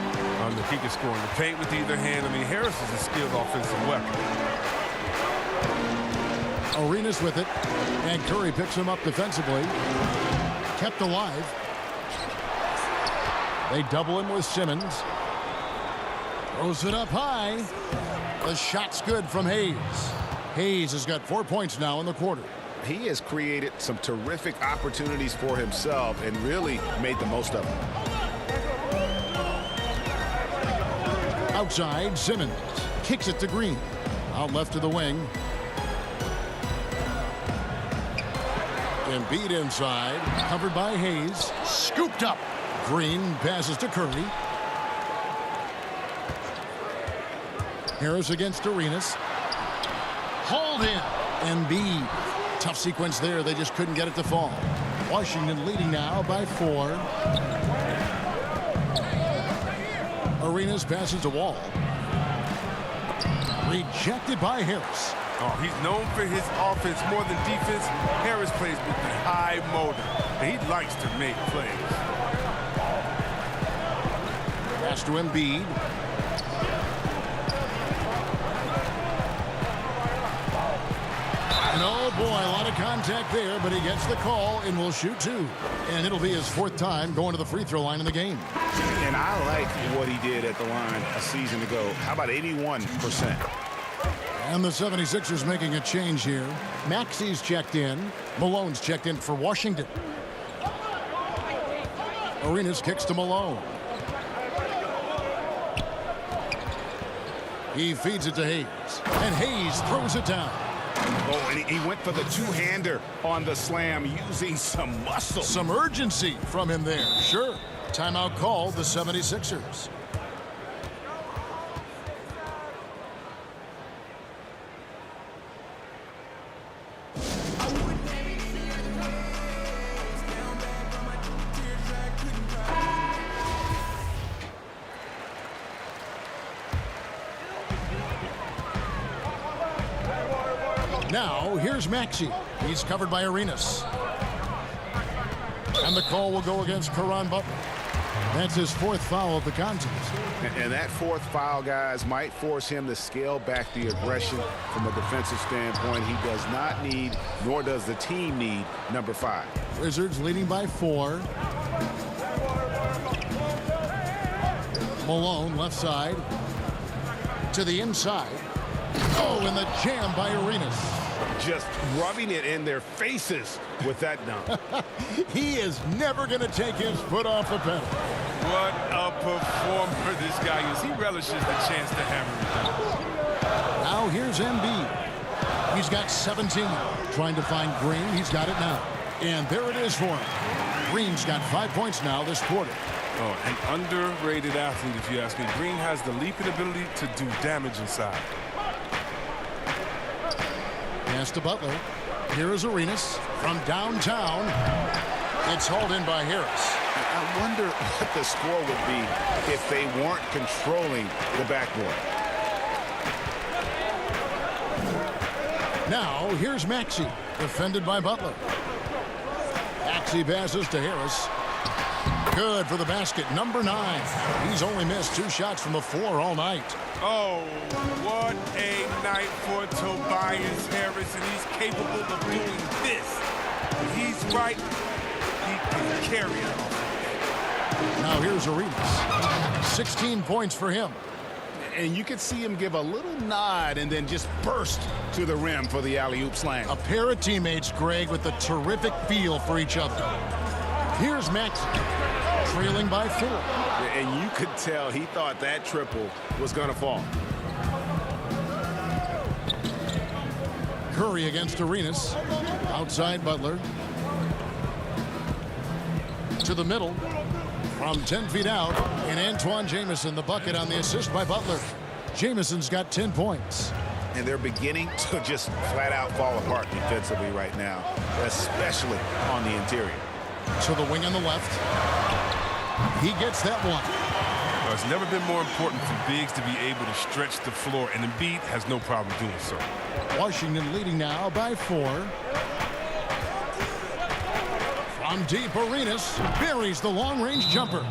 Look, he can score in the paint with either hand. I mean, Harris is a skilled offensive weapon. Arenas with it. And Curry picks him up defensively. Kept alive. They double him with Simmons. Throws it up high. The shot's good from Hayes. Hayes has got 4 points now in the quarter. He has created some terrific opportunities for himself and really made the most of them. Outside, Simmons kicks it to Green. Out left to the wing. Embiid inside, covered by Hayes. Scooped up. Green passes to Curry. Harris against Arenas. Hauled in. Embiid. Tough sequence there. They just couldn't get it to fall. Washington leading now by 4. Arenas passes to Wall. Rejected by Harris. Oh, he's known for his offense more than defense. Harris plays with the high motor, and he likes to make plays. Pass to Embiid. And oh boy, a lot of contact there, but he gets the call and will shoot 2. And it'll be his 4th time going to the free throw line in the game. And I like what he did at the line a season ago. How about 81%? And the 76ers making a change here. Maxey's checked in. Malone's checked in for Washington. Arenas kicks to Malone. He feeds it to Hayes. And Hayes throws it down. Oh, and he went for the two-hander on the slam using some muscle. Some urgency from him there. Sure. Timeout called the 76ers. Now, here's Maxey. He's covered by Arenas. And the call will go against Caron Butler. That's his 4th foul of the contest. And that 4th foul, guys, might force him to scale back the aggression from a defensive standpoint. He does not need, nor does the team need, number 5. Wizards leading by 4. Malone, left side. To the inside. Oh, and the jam by Arenas. Just rubbing it in their faces with that dunk. He is never going to take his foot off the pedal. What a performer this guy is. He relishes the chance to hammer it down. Now here's Embiid. He's got 17. Trying to find Green. He's got it now. And there it is for him. Green's got 5 points now this quarter. Oh, an underrated athlete, if you ask me. Green has the leaping ability to do damage inside. Pass to Butler. Here is Arenas from downtown. It's hauled in by Harris. I wonder what the score would be if they weren't controlling the backboard. Now, here's Maxey, defended by Butler. Maxey passes to Harris. Good for the basket, number 9. He's only missed 2 shots from the floor all night. Oh, what a night for Tobias Harris, and he's capable of doing this. If he's right, he can carry it. Now here's Arenas. 16 points for him. And you can see him give a little nod and then just burst to the rim for the alley-oop slam. A pair of teammates, Greg, with a terrific feel for each other. Here's Maxey. trailing by 4. And you could tell he thought that triple was going to fall. Curry against Arenas. Outside Butler. To the middle. From 10 feet out. And Antoine Jamison, the bucket on the assist by Butler. Jamison's got 10 points. And they're beginning to just flat out fall apart defensively right now, especially on the interior. To the wing on the left. He gets that one. Well, it's never been more important for bigs to be able to stretch the floor, and Embiid has no problem doing so. Washington leading now by 4. From deep, Arenas buries the long-range jumper.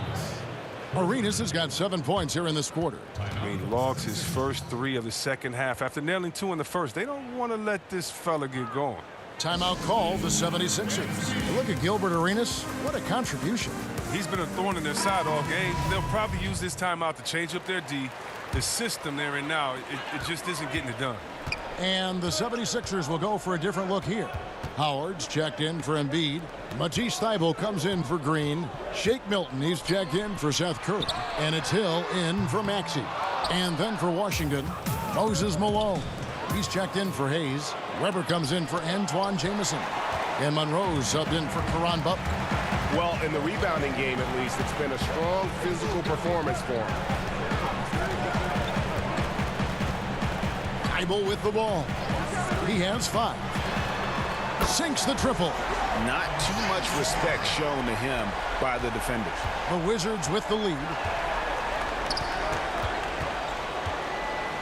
Arenas has got 7 points here in this quarter. I mean, logs his first 3 of the second half after nailing 2 in the first. They don't want to let this fella get going. Timeout called the 76ers. Look at Gilbert Arenas. What a contribution. He's been a thorn in their side all game. They'll probably use this timeout to change up their D. The system they're in now, it just isn't getting it done. And the 76ers will go for a different look here. Howard's checked in for Embiid. Matisse Thybulle comes in for Green. Shake Milton, he's checked in for Seth Curry. And it's Hill in for Maxey. And then for Washington, Moses Malone. He's checked in for Hayes. Weber comes in for Antoine Jamison. And Monroe's subbed in for Caron Butler. Well, in the rebounding game, at least, it's been a strong physical performance for him. Thybulle with the ball. He has 5. Sinks the triple. Not too much respect shown to him by the defenders. The Wizards with the lead.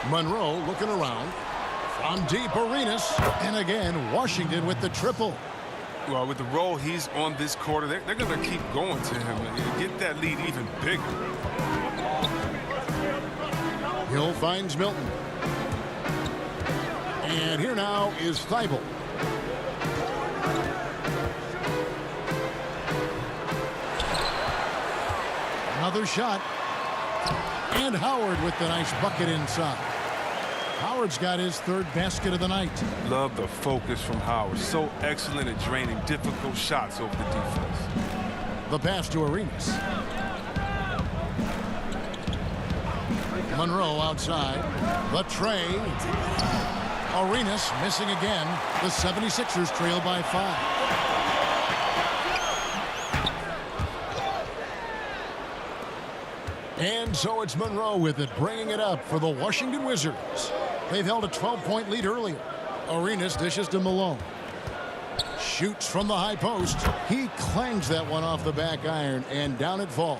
Monroe looking around. From deep, Arenas. And again, Washington with the triple. Well, with the role he's on this quarter, they're going to keep going to him and get that lead even bigger. Hill finds Milton. And here now is Thybulle. Another shot. And Howard with the nice bucket inside. Howard's got his 3rd basket of the night. Love the focus from Howard. So excellent at draining difficult shots over the defense. The pass to Arenas. Monroe outside. The tray. Arenas missing again. The 76ers trail by 5. And so it's Monroe with it, bringing it up for the Washington Wizards. They've held a 12-point lead earlier. Arenas dishes to Malone. Shoots from the high post. He clangs that one off the back iron, and down it falls.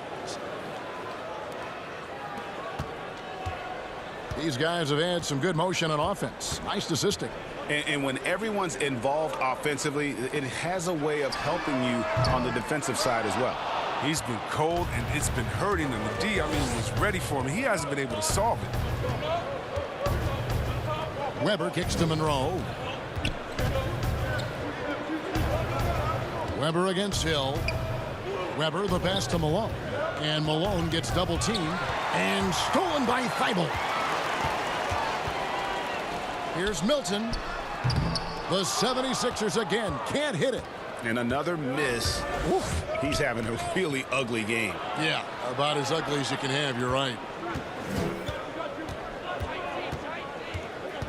These guys have had some good motion on offense. Nice assisting. And when everyone's involved offensively, it has a way of helping you on the defensive side as well. He's been cold, and it's been hurting him. The D, was ready for him. He hasn't been able to solve it. Weber kicks to Monroe. Weber against Hill. Weber the pass to Malone. And Malone gets double teamed and stolen by Thybulle. Here's Milton. The 76ers again can't hit it. And another miss. Oof. He's having a really ugly game. Yeah, about as ugly as you can have, you're right.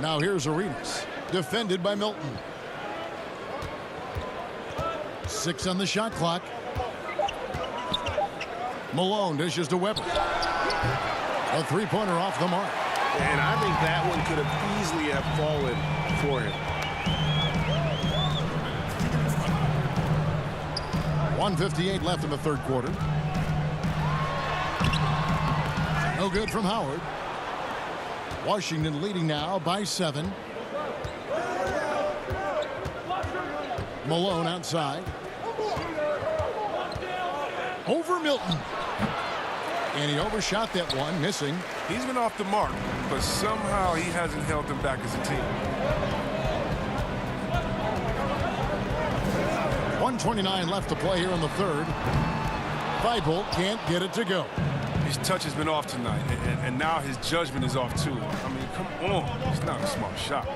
Now here's Arenas, defended by Milton. 6 on the shot clock. Malone dishes to Weber. A 3-pointer off the mark. And I think that one could have easily have fallen for him. 1:58 left in the 3rd quarter. No good from Howard. Washington leading now by 7. Malone outside. Over Milton. And he overshot that one, missing. He's been off the mark, but somehow he hasn't held them back as a team. 1:29 left to play here in the 3rd. Thybulle can't get it to go. His touch has been off tonight, and now his judgment is off too. Come on. It's not a smart shot.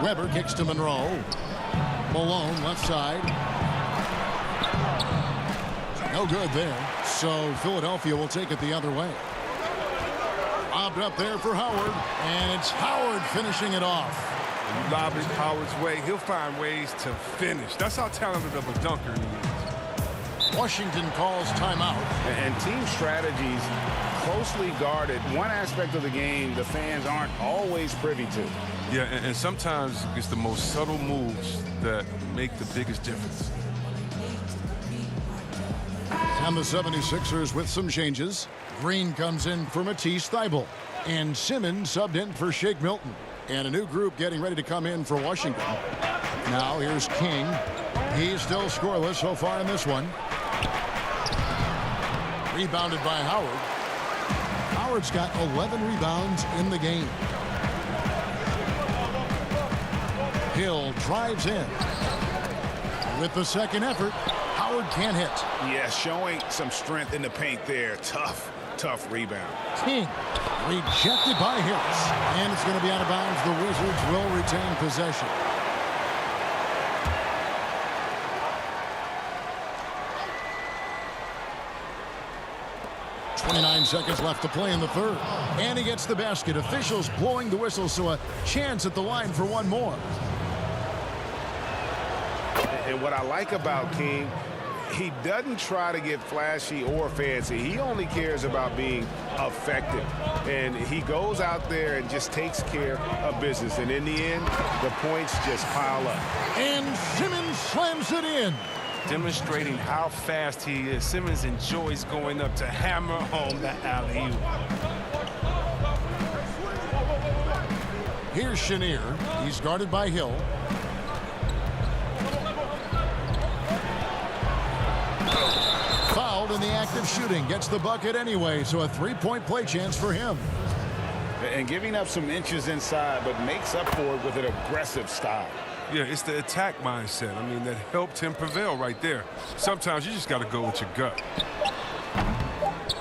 Weber kicks to Monroe. Malone left side. No good there. So Philadelphia will take it the other way. Lobbed up there for Howard, and it's Howard finishing it off. When you lob it Howard's way, he'll find ways to finish. That's how talented of a dunker he is. Washington calls timeout. And team strategies closely guarded. One aspect of the game the fans aren't always privy to. Yeah, and sometimes it's the most subtle moves that make the biggest difference. And the 76ers with some changes. Green comes in for Matisse Thybulle. And Simmons subbed in for Shake Milton. And a new group getting ready to come in for Washington. Now here's King. He's still scoreless so far in this one. Rebounded by Howard. Howard's got 11 rebounds in the game. Hill drives in. With the second effort, Howard can't hit. Yeah, showing some strength in the paint there. Tough rebound. King rejected by Harris. And it's going to be out of bounds. The Wizards will retain possession. .29 seconds left to play in the third. And he gets the basket. Officials blowing the whistle, so a chance at the line for one more. And what I like about King, he doesn't try to get flashy or fancy. He only cares about being effective. And he goes out there and just takes care of business. And in the end, the points just pile up. And Simmons slams it in. Demonstrating how fast he is. Simmons enjoys going up to hammer home the alley-oop. Here's Chenier. He's guarded by Hill. Fouled in the act of shooting. Gets the bucket anyway, so a three-point play chance for him. And giving up some inches inside, but makes up for it with an aggressive style. Yeah, it's the attack mindset. I mean, that helped him prevail right there. Sometimes you just got to go with your gut.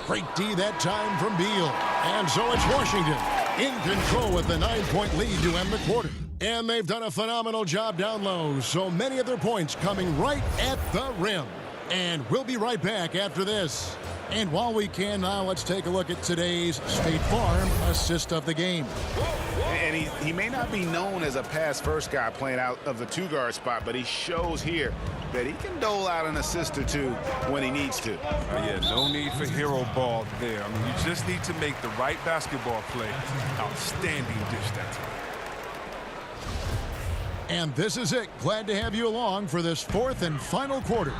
Great D that time from Beal. And so it's Washington in control with the 9-point lead to end the quarter. And they've done a phenomenal job down low. So many of their points coming right at the rim. And we'll be right back after this. And while we can now, let's take a look at today's State Farm assist of the game. And he may not be known as a pass-first guy playing out of the two-guard spot, but he shows here that he can dole out an assist or two when he needs to. Yeah, no need for hero ball there. I mean, you just need to make the right basketball play. Outstanding dish that time. And this is it. Glad to have you along for this fourth and final quarter.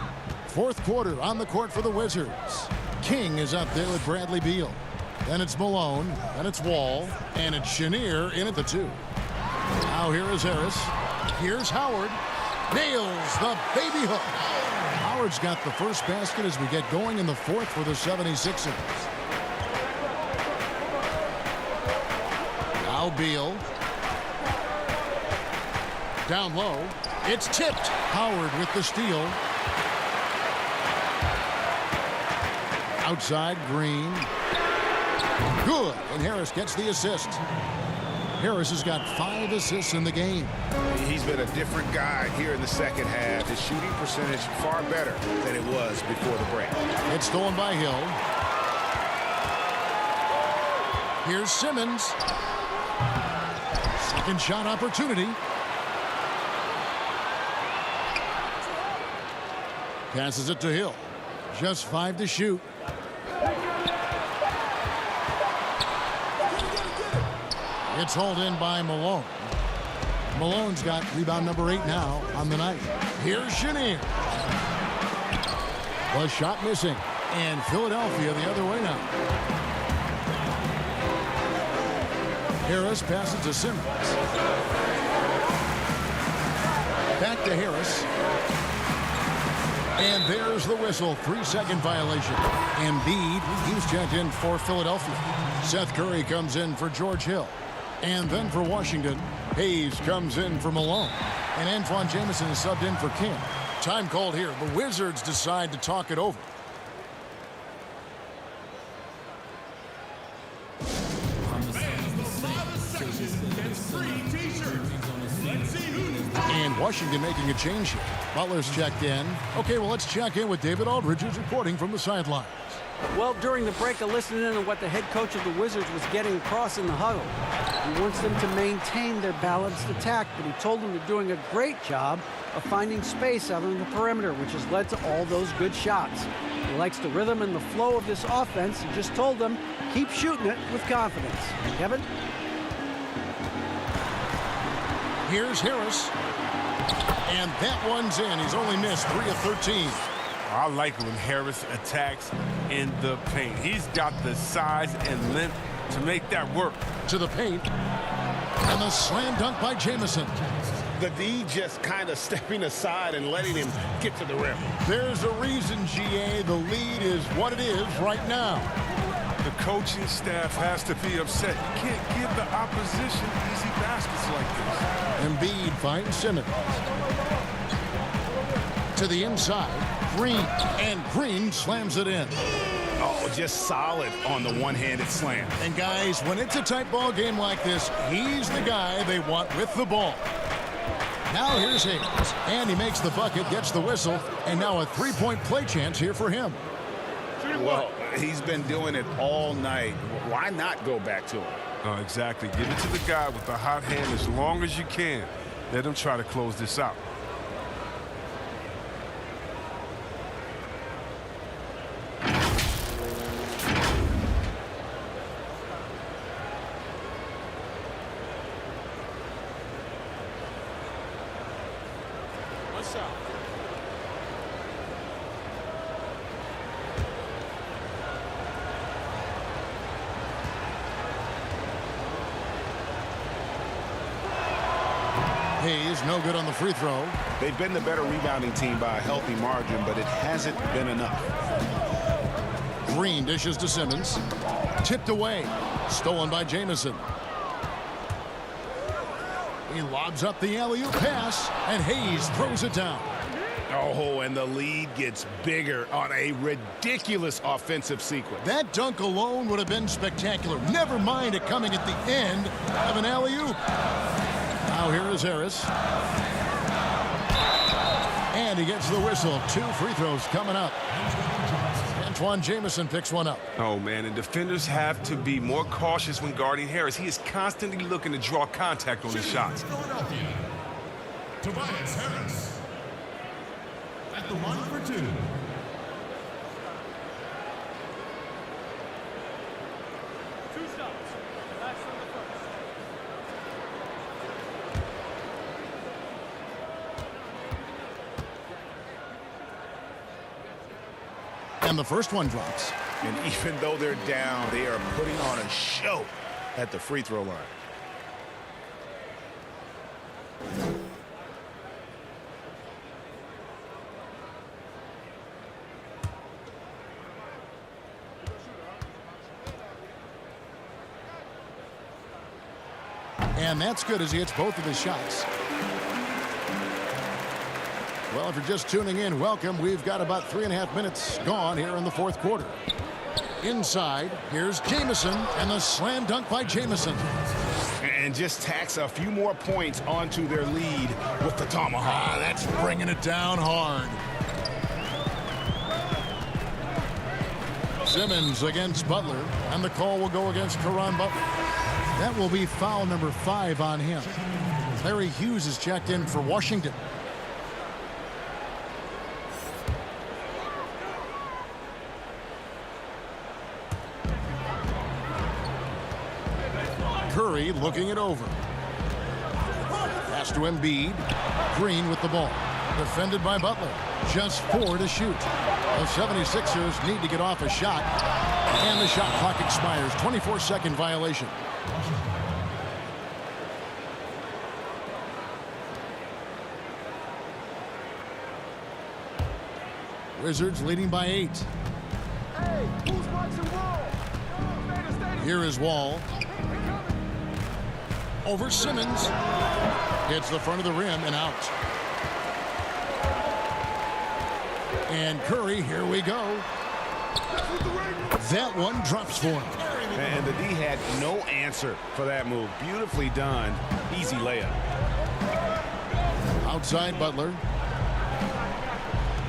Fourth quarter on the court for the Wizards. King is up there with Bradley Beal. Then it's Malone, then it's Wall, and it's Chenier in at the two. Now here is Harris. Here's Howard. Nails the baby hook. Howard's got the first basket as we get going in the fourth for the 76ers. Now Beal. Down low. It's tipped. Howard with the steal. Outside, Green. Good, and Harris gets the assist. Harris has got 5 assists in the game. He's been a different guy here in the second half. His shooting percentage far better than it was before the break. It's stolen by Hill. Here's Simmons. Second shot opportunity. Passes it to Hill. Just 5 to shoot. It's hauled in by Malone. Malone's got rebound number 8 now on the night. Here's Chenier. The shot missing. And Philadelphia the other way now. Harris passes to Simmons. Back to Harris. And there's the whistle. 3-second violation. Embiid, he's checked in for Philadelphia. Seth Curry comes in for George Hill. And then for Washington, Hayes comes in for Malone. And Antoine Jamison is subbed in for King. Time called here. The Wizards decide to talk it over. And Washington making a change here. Butler's checked in. Okay, well, let's check in with David Aldridge, who's reporting from the sidelines. Well, during the break, I listened in on what the head coach of the Wizards was getting across in the huddle. He wants them to maintain their balanced attack, but he told them they're doing a great job of finding space out on the perimeter, which has led to all those good shots. He likes the rhythm and the flow of this offense. He just told them, keep shooting it with confidence. Kevin? Here's Harris. And that one's in. He's only missed 3 of 13. I like when Harris attacks in the paint. He's got the size and length to make that work. To the paint. And the slam dunk by Jamison. The D just kind of stepping aside and letting him get to the rim. There's a reason, GA, the lead is what it is right now. The coaching staff has to be upset. You can't give the opposition easy baskets like this. Embiid finds Simmons. To the inside, Green. And Green slams it in. Oh, just solid on the one-handed slam. And guys, when it's a tight ball game like this, he's the guy they want with the ball. Now here's Hayes. And he makes the bucket, gets the whistle, and now a three-point play chance here for him. Well, he's been doing it all night. Why not go back to him? Exactly. Give it to the guy with the hot hand as long as you can. Let him try to close this out. Hayes, no good on the free throw. They've been the better rebounding team by a healthy margin, but it hasn't been enough. Green dishes to Simmons. Tipped away. Stolen by Jamison. He lobs up the alley-oop pass, and Hayes throws it down. Oh, and the lead gets bigger on a ridiculous offensive sequence. That dunk alone would have been spectacular. Never mind it coming at the end of an alley-oop. Now here is Harris. And he gets the whistle. 2 free throws coming up. Antoine Jamison picks one up. Oh, man, and defenders have to be more cautious when guarding Harris. He is constantly looking to draw contact on his shots. Tobias Harris at the line for 2. And the first one drops. And even though they're down, they are putting on a show at the free throw line. And that's good as he hits both of his shots. Well, if you're just tuning in, welcome. We've got about 3.5 minutes gone here in the fourth quarter. Inside, here's Jamison, and the slam dunk by Jamison. And just tacks a few more points onto their lead with the tomahawk. That's bringing it down hard. Simmons against Butler, and the call will go against Caron Butler. That will be foul number 5 on him. Larry Hughes is checked in for Washington. Curry looking it over. Pass to Embiid. Green with the ball. Defended by Butler. Just 4 to shoot. The 76ers need to get off a shot. And the shot clock expires. 24-second violation. Wizards leading by 8. Here is Wall. Over Simmons. Hits the front of the rim and out. And Curry, here we go. That one drops for him. And the D had no answer for that move. Beautifully done. Easy layup. Outside Butler.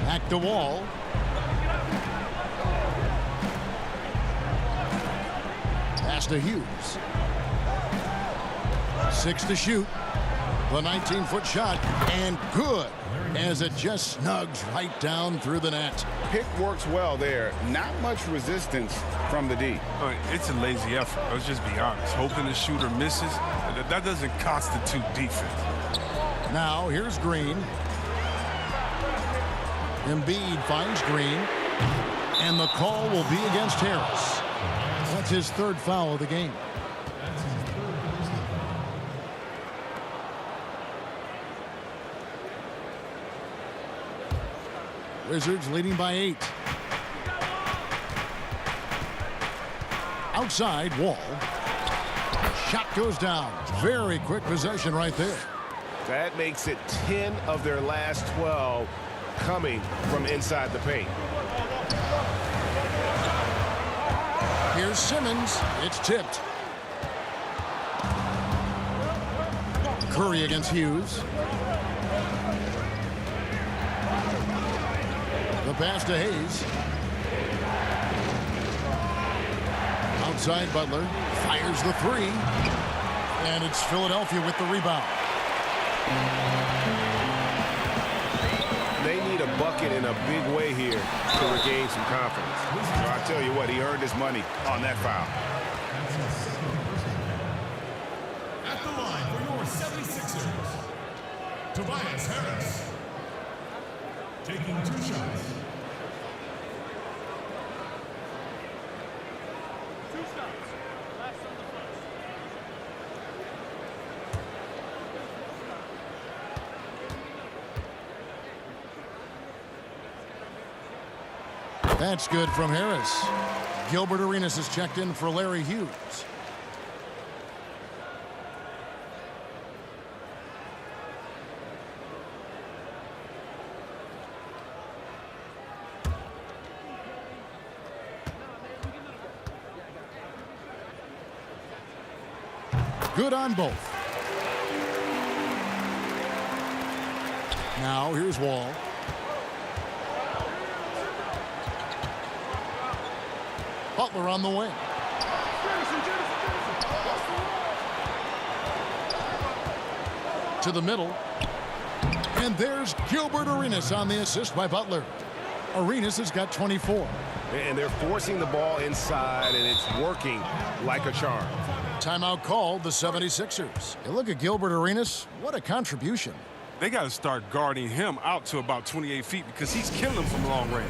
Back to Wall. Pass to Hughes. 6 to shoot. The 19-foot shot, and good, as it just snugs right down through the net. Pick works well there. Not much resistance from the D. It's a lazy effort. Let's just be honest. Hoping the shooter misses, that doesn't constitute defense. Now, here's Green. Embiid finds Green, and the call will be against Harris. That's his third foul of the game. Wizards leading by 8. Outside, Wall. Shot goes down. Very quick possession right there. That makes it 10 of their last 12 coming from inside the paint. Here's Simmons. It's tipped. Curry against Hughes. The pass to Hayes. Outside Butler. Fires the 3. And it's Philadelphia with the rebound. They need a bucket in a big way here to regain some confidence. So I tell you what, he earned his money on that foul. At the line for your 76ers, Tobias Harris. Taking 2 shots. That's good from Harris. Gilbert Arenas has checked in for Larry Hughes. Good on both. Now here's Wall. Butler on the wing. To the middle. And there's Gilbert Arenas on the assist by Butler. Arenas has got 24. And they're forcing the ball inside, and it's working like a charm. Timeout called the 76ers. Hey, look at Gilbert Arenas. What a contribution. They got to start guarding him out to about 28 feet because he's killing them from long range.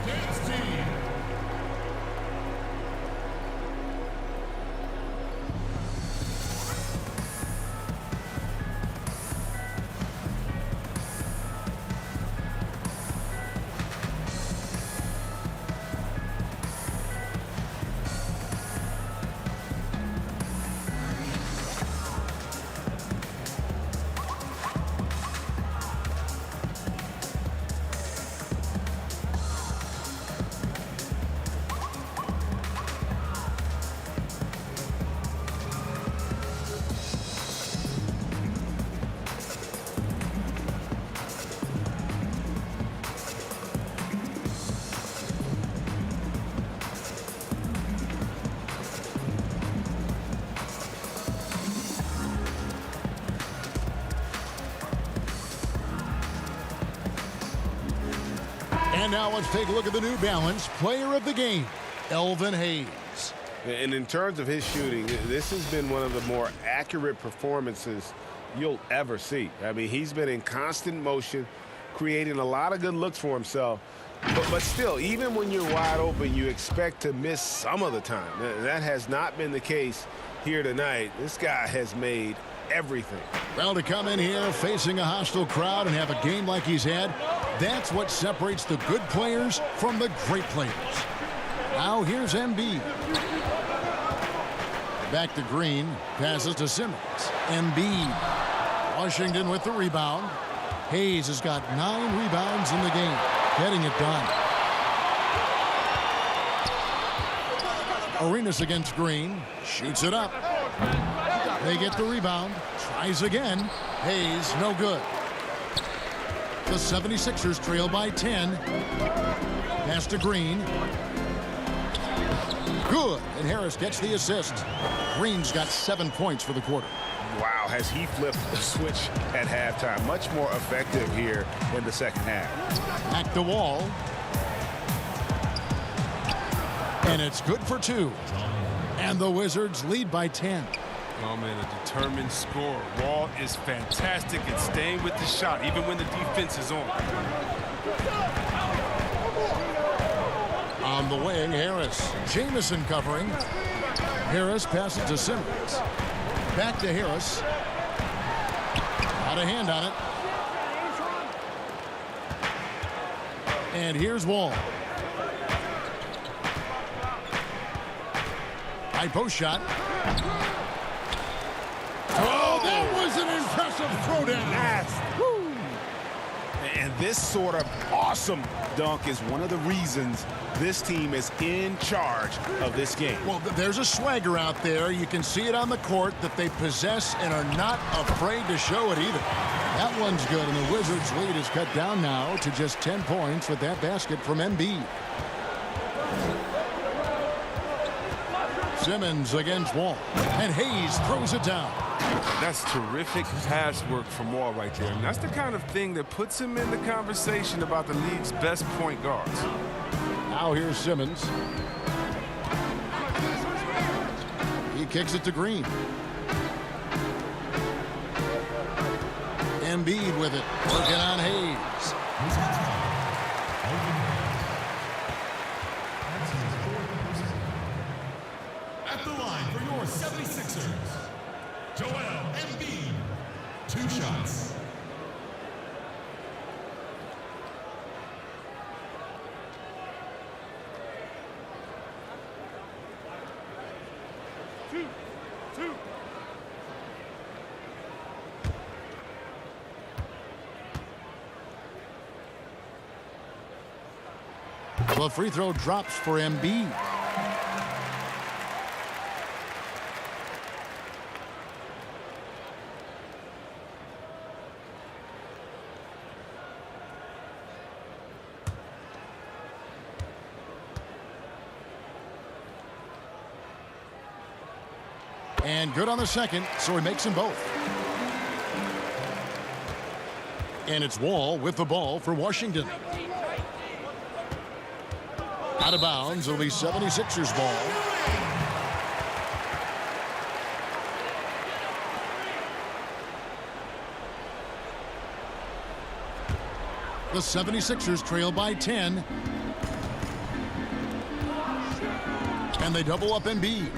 And now let's take a look at the New Balance player of the game, Elvin Hayes. And in terms of his shooting, this has been one of the more accurate performances you'll ever see. I mean, he's been in constant motion, creating a lot of good looks for himself. But still, even when you're wide open, you expect to miss some of the time. That has not been the case here tonight. This guy has made everything. Well, to come in here facing a hostile crowd and have a game like he's had, that's what separates the good players from the great players. Now here's Embiid. Back to Green. Passes to Simmons. Embiid. Washington with the rebound. Hayes has got 9 rebounds in the game. Getting it done. Arenas against Green. Shoots it up. They get the rebound. Tries again. Hayes, no good. The 76ers trail by 10. Pass to Green. Good. And Harris gets the assist. Green's got 7 points for the quarter. Wow, has he flipped the switch at halftime. Much more effective here in the second half. Back to Wall. And it's good for 2. And the Wizards lead by 10. Oh, man, a determined scorer. Wall is fantastic at staying with the shot, even when the defense is on. On the wing, Harris. Jamison covering. Harris passes to Simmons. Back to Harris. Got a hand on it. And here's Wall. High post shot. Oh, that was an impressive throwdown. And this sort of awesome dunk is one of the reasons this team is in charge of this game. Well, there's a swagger out there. You can see it on the court that they possess and are not afraid to show it either. That one's good, and the Wizards' lead is cut down now to just 10 points with that basket from Embiid. Simmons against Wall, and Hayes throws it down. That's terrific pass work from Wall right there. And that's the kind of thing that puts him in the conversation about the league's best point guards. Now here's Simmons. He kicks it to Green. Embiid with it, working on Hayes. At the line for your 76ers, Joel Embiid. 2 shots. Two. The free throw drops for Embiid. And good on the second, so he makes them both. And it's Wall with the ball for Washington. Out of bounds, it'll be 76ers ball. The 76ers trail by 10. And they double up Embiid.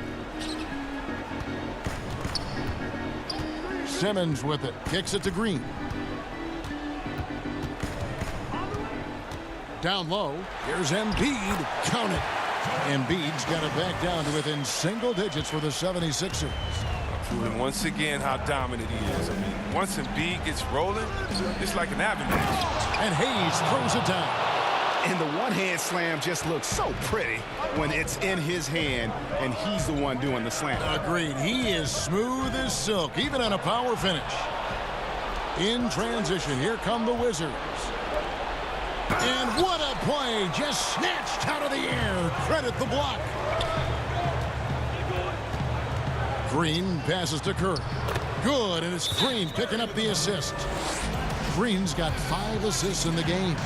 Simmons with it, kicks it to Green. Down low, here's Embiid, count it. Embiid's got it back down to within single digits for the 76ers. Proving once again how dominant he is. I mean, once Embiid gets rolling, it's like an avalanche. And Hayes throws it down. And the one-hand slam just looks so pretty when it's in his hand and he's the one doing the slam. Agreed. He is smooth as silk, even on a power finish. In transition, here come the Wizards. And what a play, just snatched out of the air. Credit the block. Green passes to Kerr. Good, and it's Green picking up the assist. Green's got 5 assists in the game.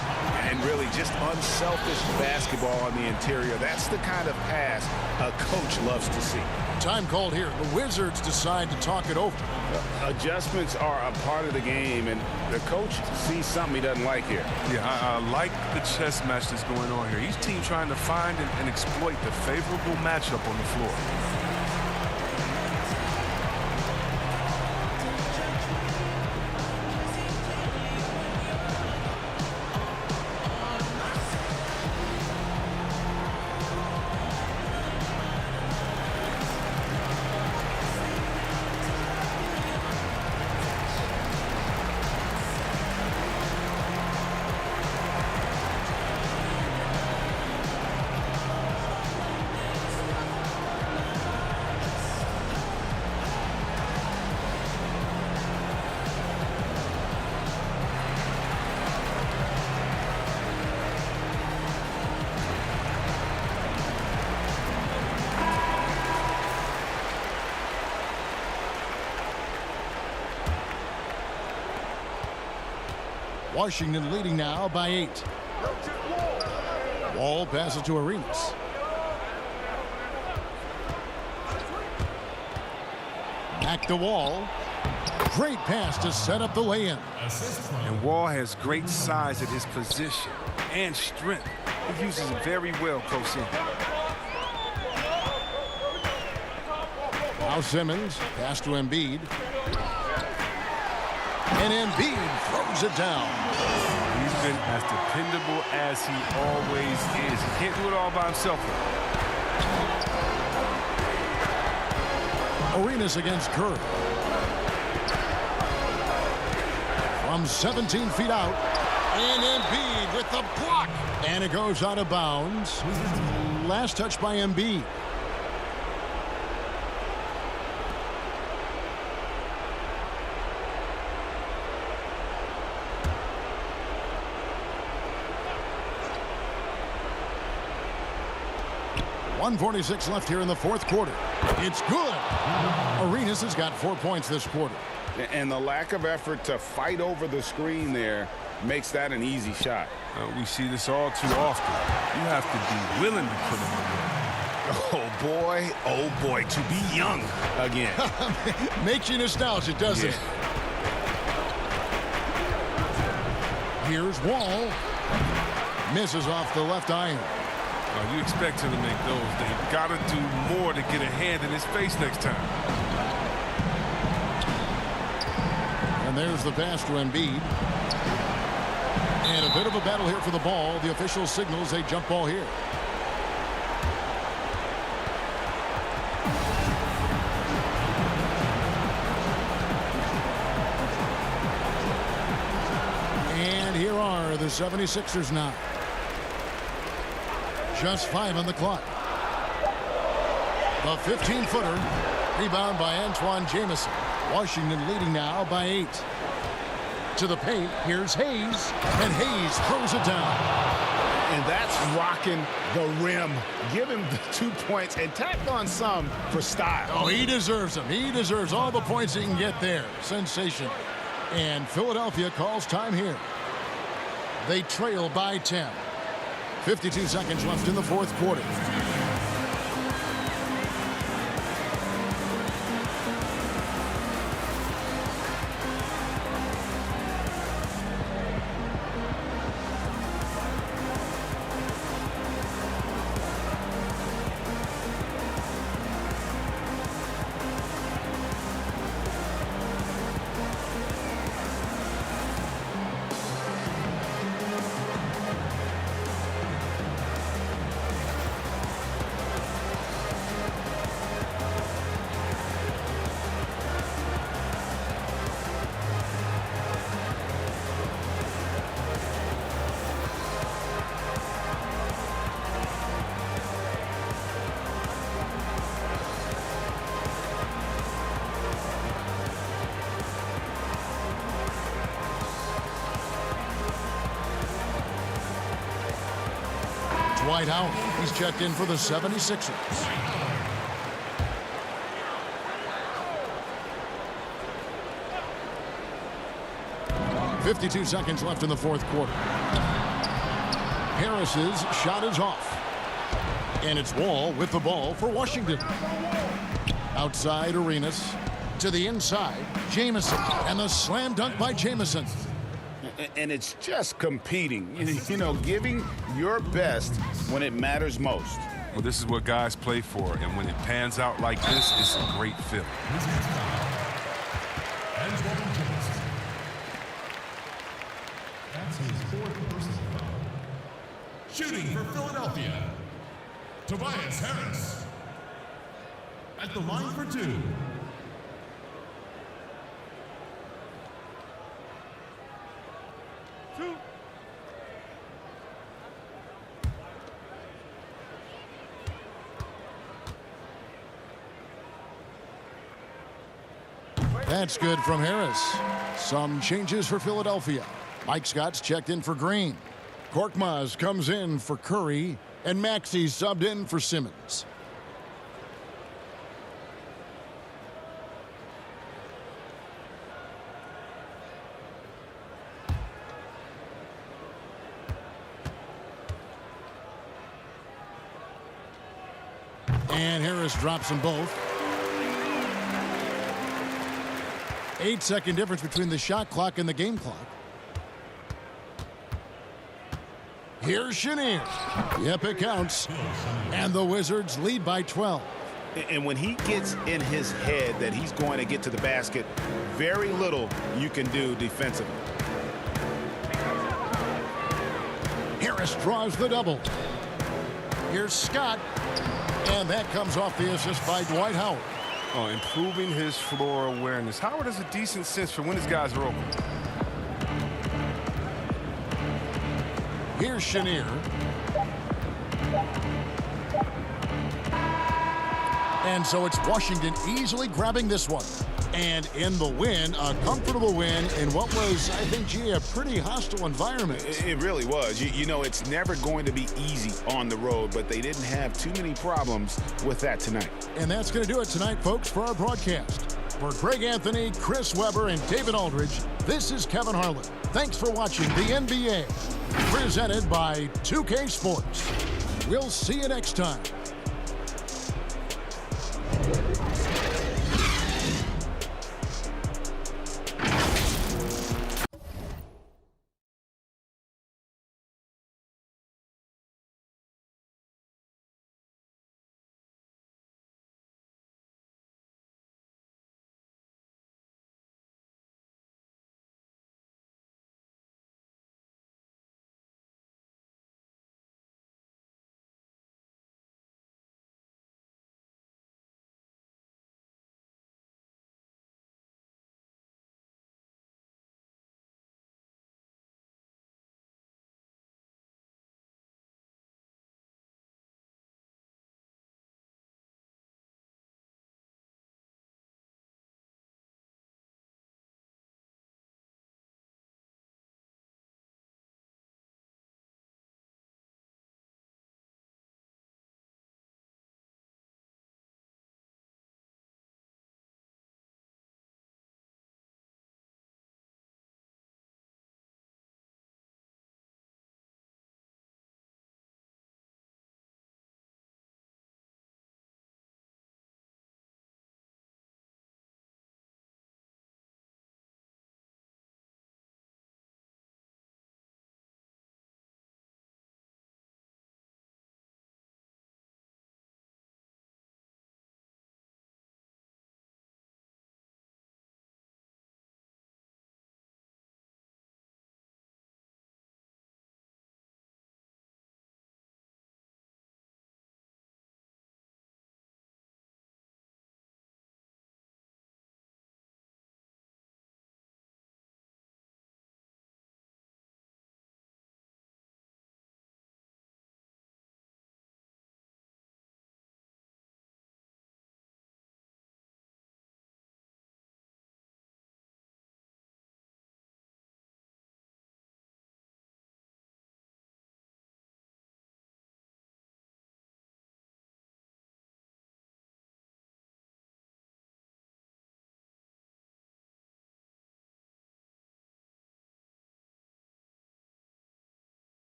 And really just unselfish basketball on the interior. That's the kind of pass a coach loves to see. Time called here. The Wizards decide to talk it over. Adjustments are a part of the game, and the coach sees something he doesn't like here. Yeah, I like the chess match that's going on here. Each team trying to find and exploit the favorable matchup on the floor. Washington leading now by 8. Wall passes to Arenas. Back to Wall. Great pass to set up the lay-in. And Wall has great size at his position and strength. He uses it very well, Coach Sim. Now Simmons, pass to Embiid. And Embiid throws it down. He's been as dependable as he always is. He can't do it all by himself. Arenas against Curry. From 17 feet out. And Embiid with the block. And it goes out of bounds. Last touch by Embiid. .146 left here in the fourth quarter. It's good. Arenas has got 4 points this quarter. And the lack of effort to fight over the screen there makes that an easy shot. We see this all too often. You have to be willing to put him in. Oh boy, to be young again. Makes you nostalgic, doesn't it? Here's Wall. Misses off the left iron. You expect him to make those. They've got to do more to get a hand in his face next time. And there's the pass to Embiid. And a bit of a battle here for the ball. The official signals a jump ball here. And here are the 76ers now. Just 5 on the clock. The 15-footer. Rebound by Antoine Jamison. Washington leading now by 8. To the paint. Here's Hayes. And Hayes throws it down. And that's rocking the rim. Give him the 2 points and tack on some for style. Oh, he deserves them. He deserves all the points he can get there. Sensation. And Philadelphia calls time here. They trail by 10. 52 seconds left in the fourth quarter. Dwight Howard. He's checked in for the 76ers. .52 seconds left in the fourth quarter. Harris's shot is off. And it's Wall with the ball for Washington. Outside Arenas. To the inside, Jamison. And the slam dunk by Jamison. And it's just competing, you know, giving your best when it matters most. Well, this is what guys play for, and when it pans out like this, it's a great feeling. That's his fourth personal foul. Shooting for Philadelphia, Tobias Harris. At the line for 2. That's good from Harris. Some changes for Philadelphia. Mike Scott's checked in for Green. Korkmaz comes in for Curry. And Maxey subbed in for Simmons. And Harris drops them both. 8-second difference between the shot clock and the game clock. Here's Chenier. Yep, it counts. And the Wizards lead by 12. And when he gets in his head that he's going to get to the basket, very little you can do defensively. Harris draws the double. Here's Scott. And that comes off the assist by Dwight Howard. Oh, improving his floor awareness. Howard has a decent sense for when his guys are open. Here's Chenier. And so it's Washington easily grabbing this one. And in the win, a comfortable win in what was, I think, G, a pretty hostile environment. It really was. You know, it's never going to be easy on the road, but they didn't have too many problems with that tonight. And that's going to do it tonight, folks, for our broadcast. For Greg Anthony, Chris Webber, and David Aldridge, this is Kevin Harlan. Thanks for watching the NBA, presented by 2K Sports. We'll see you next time.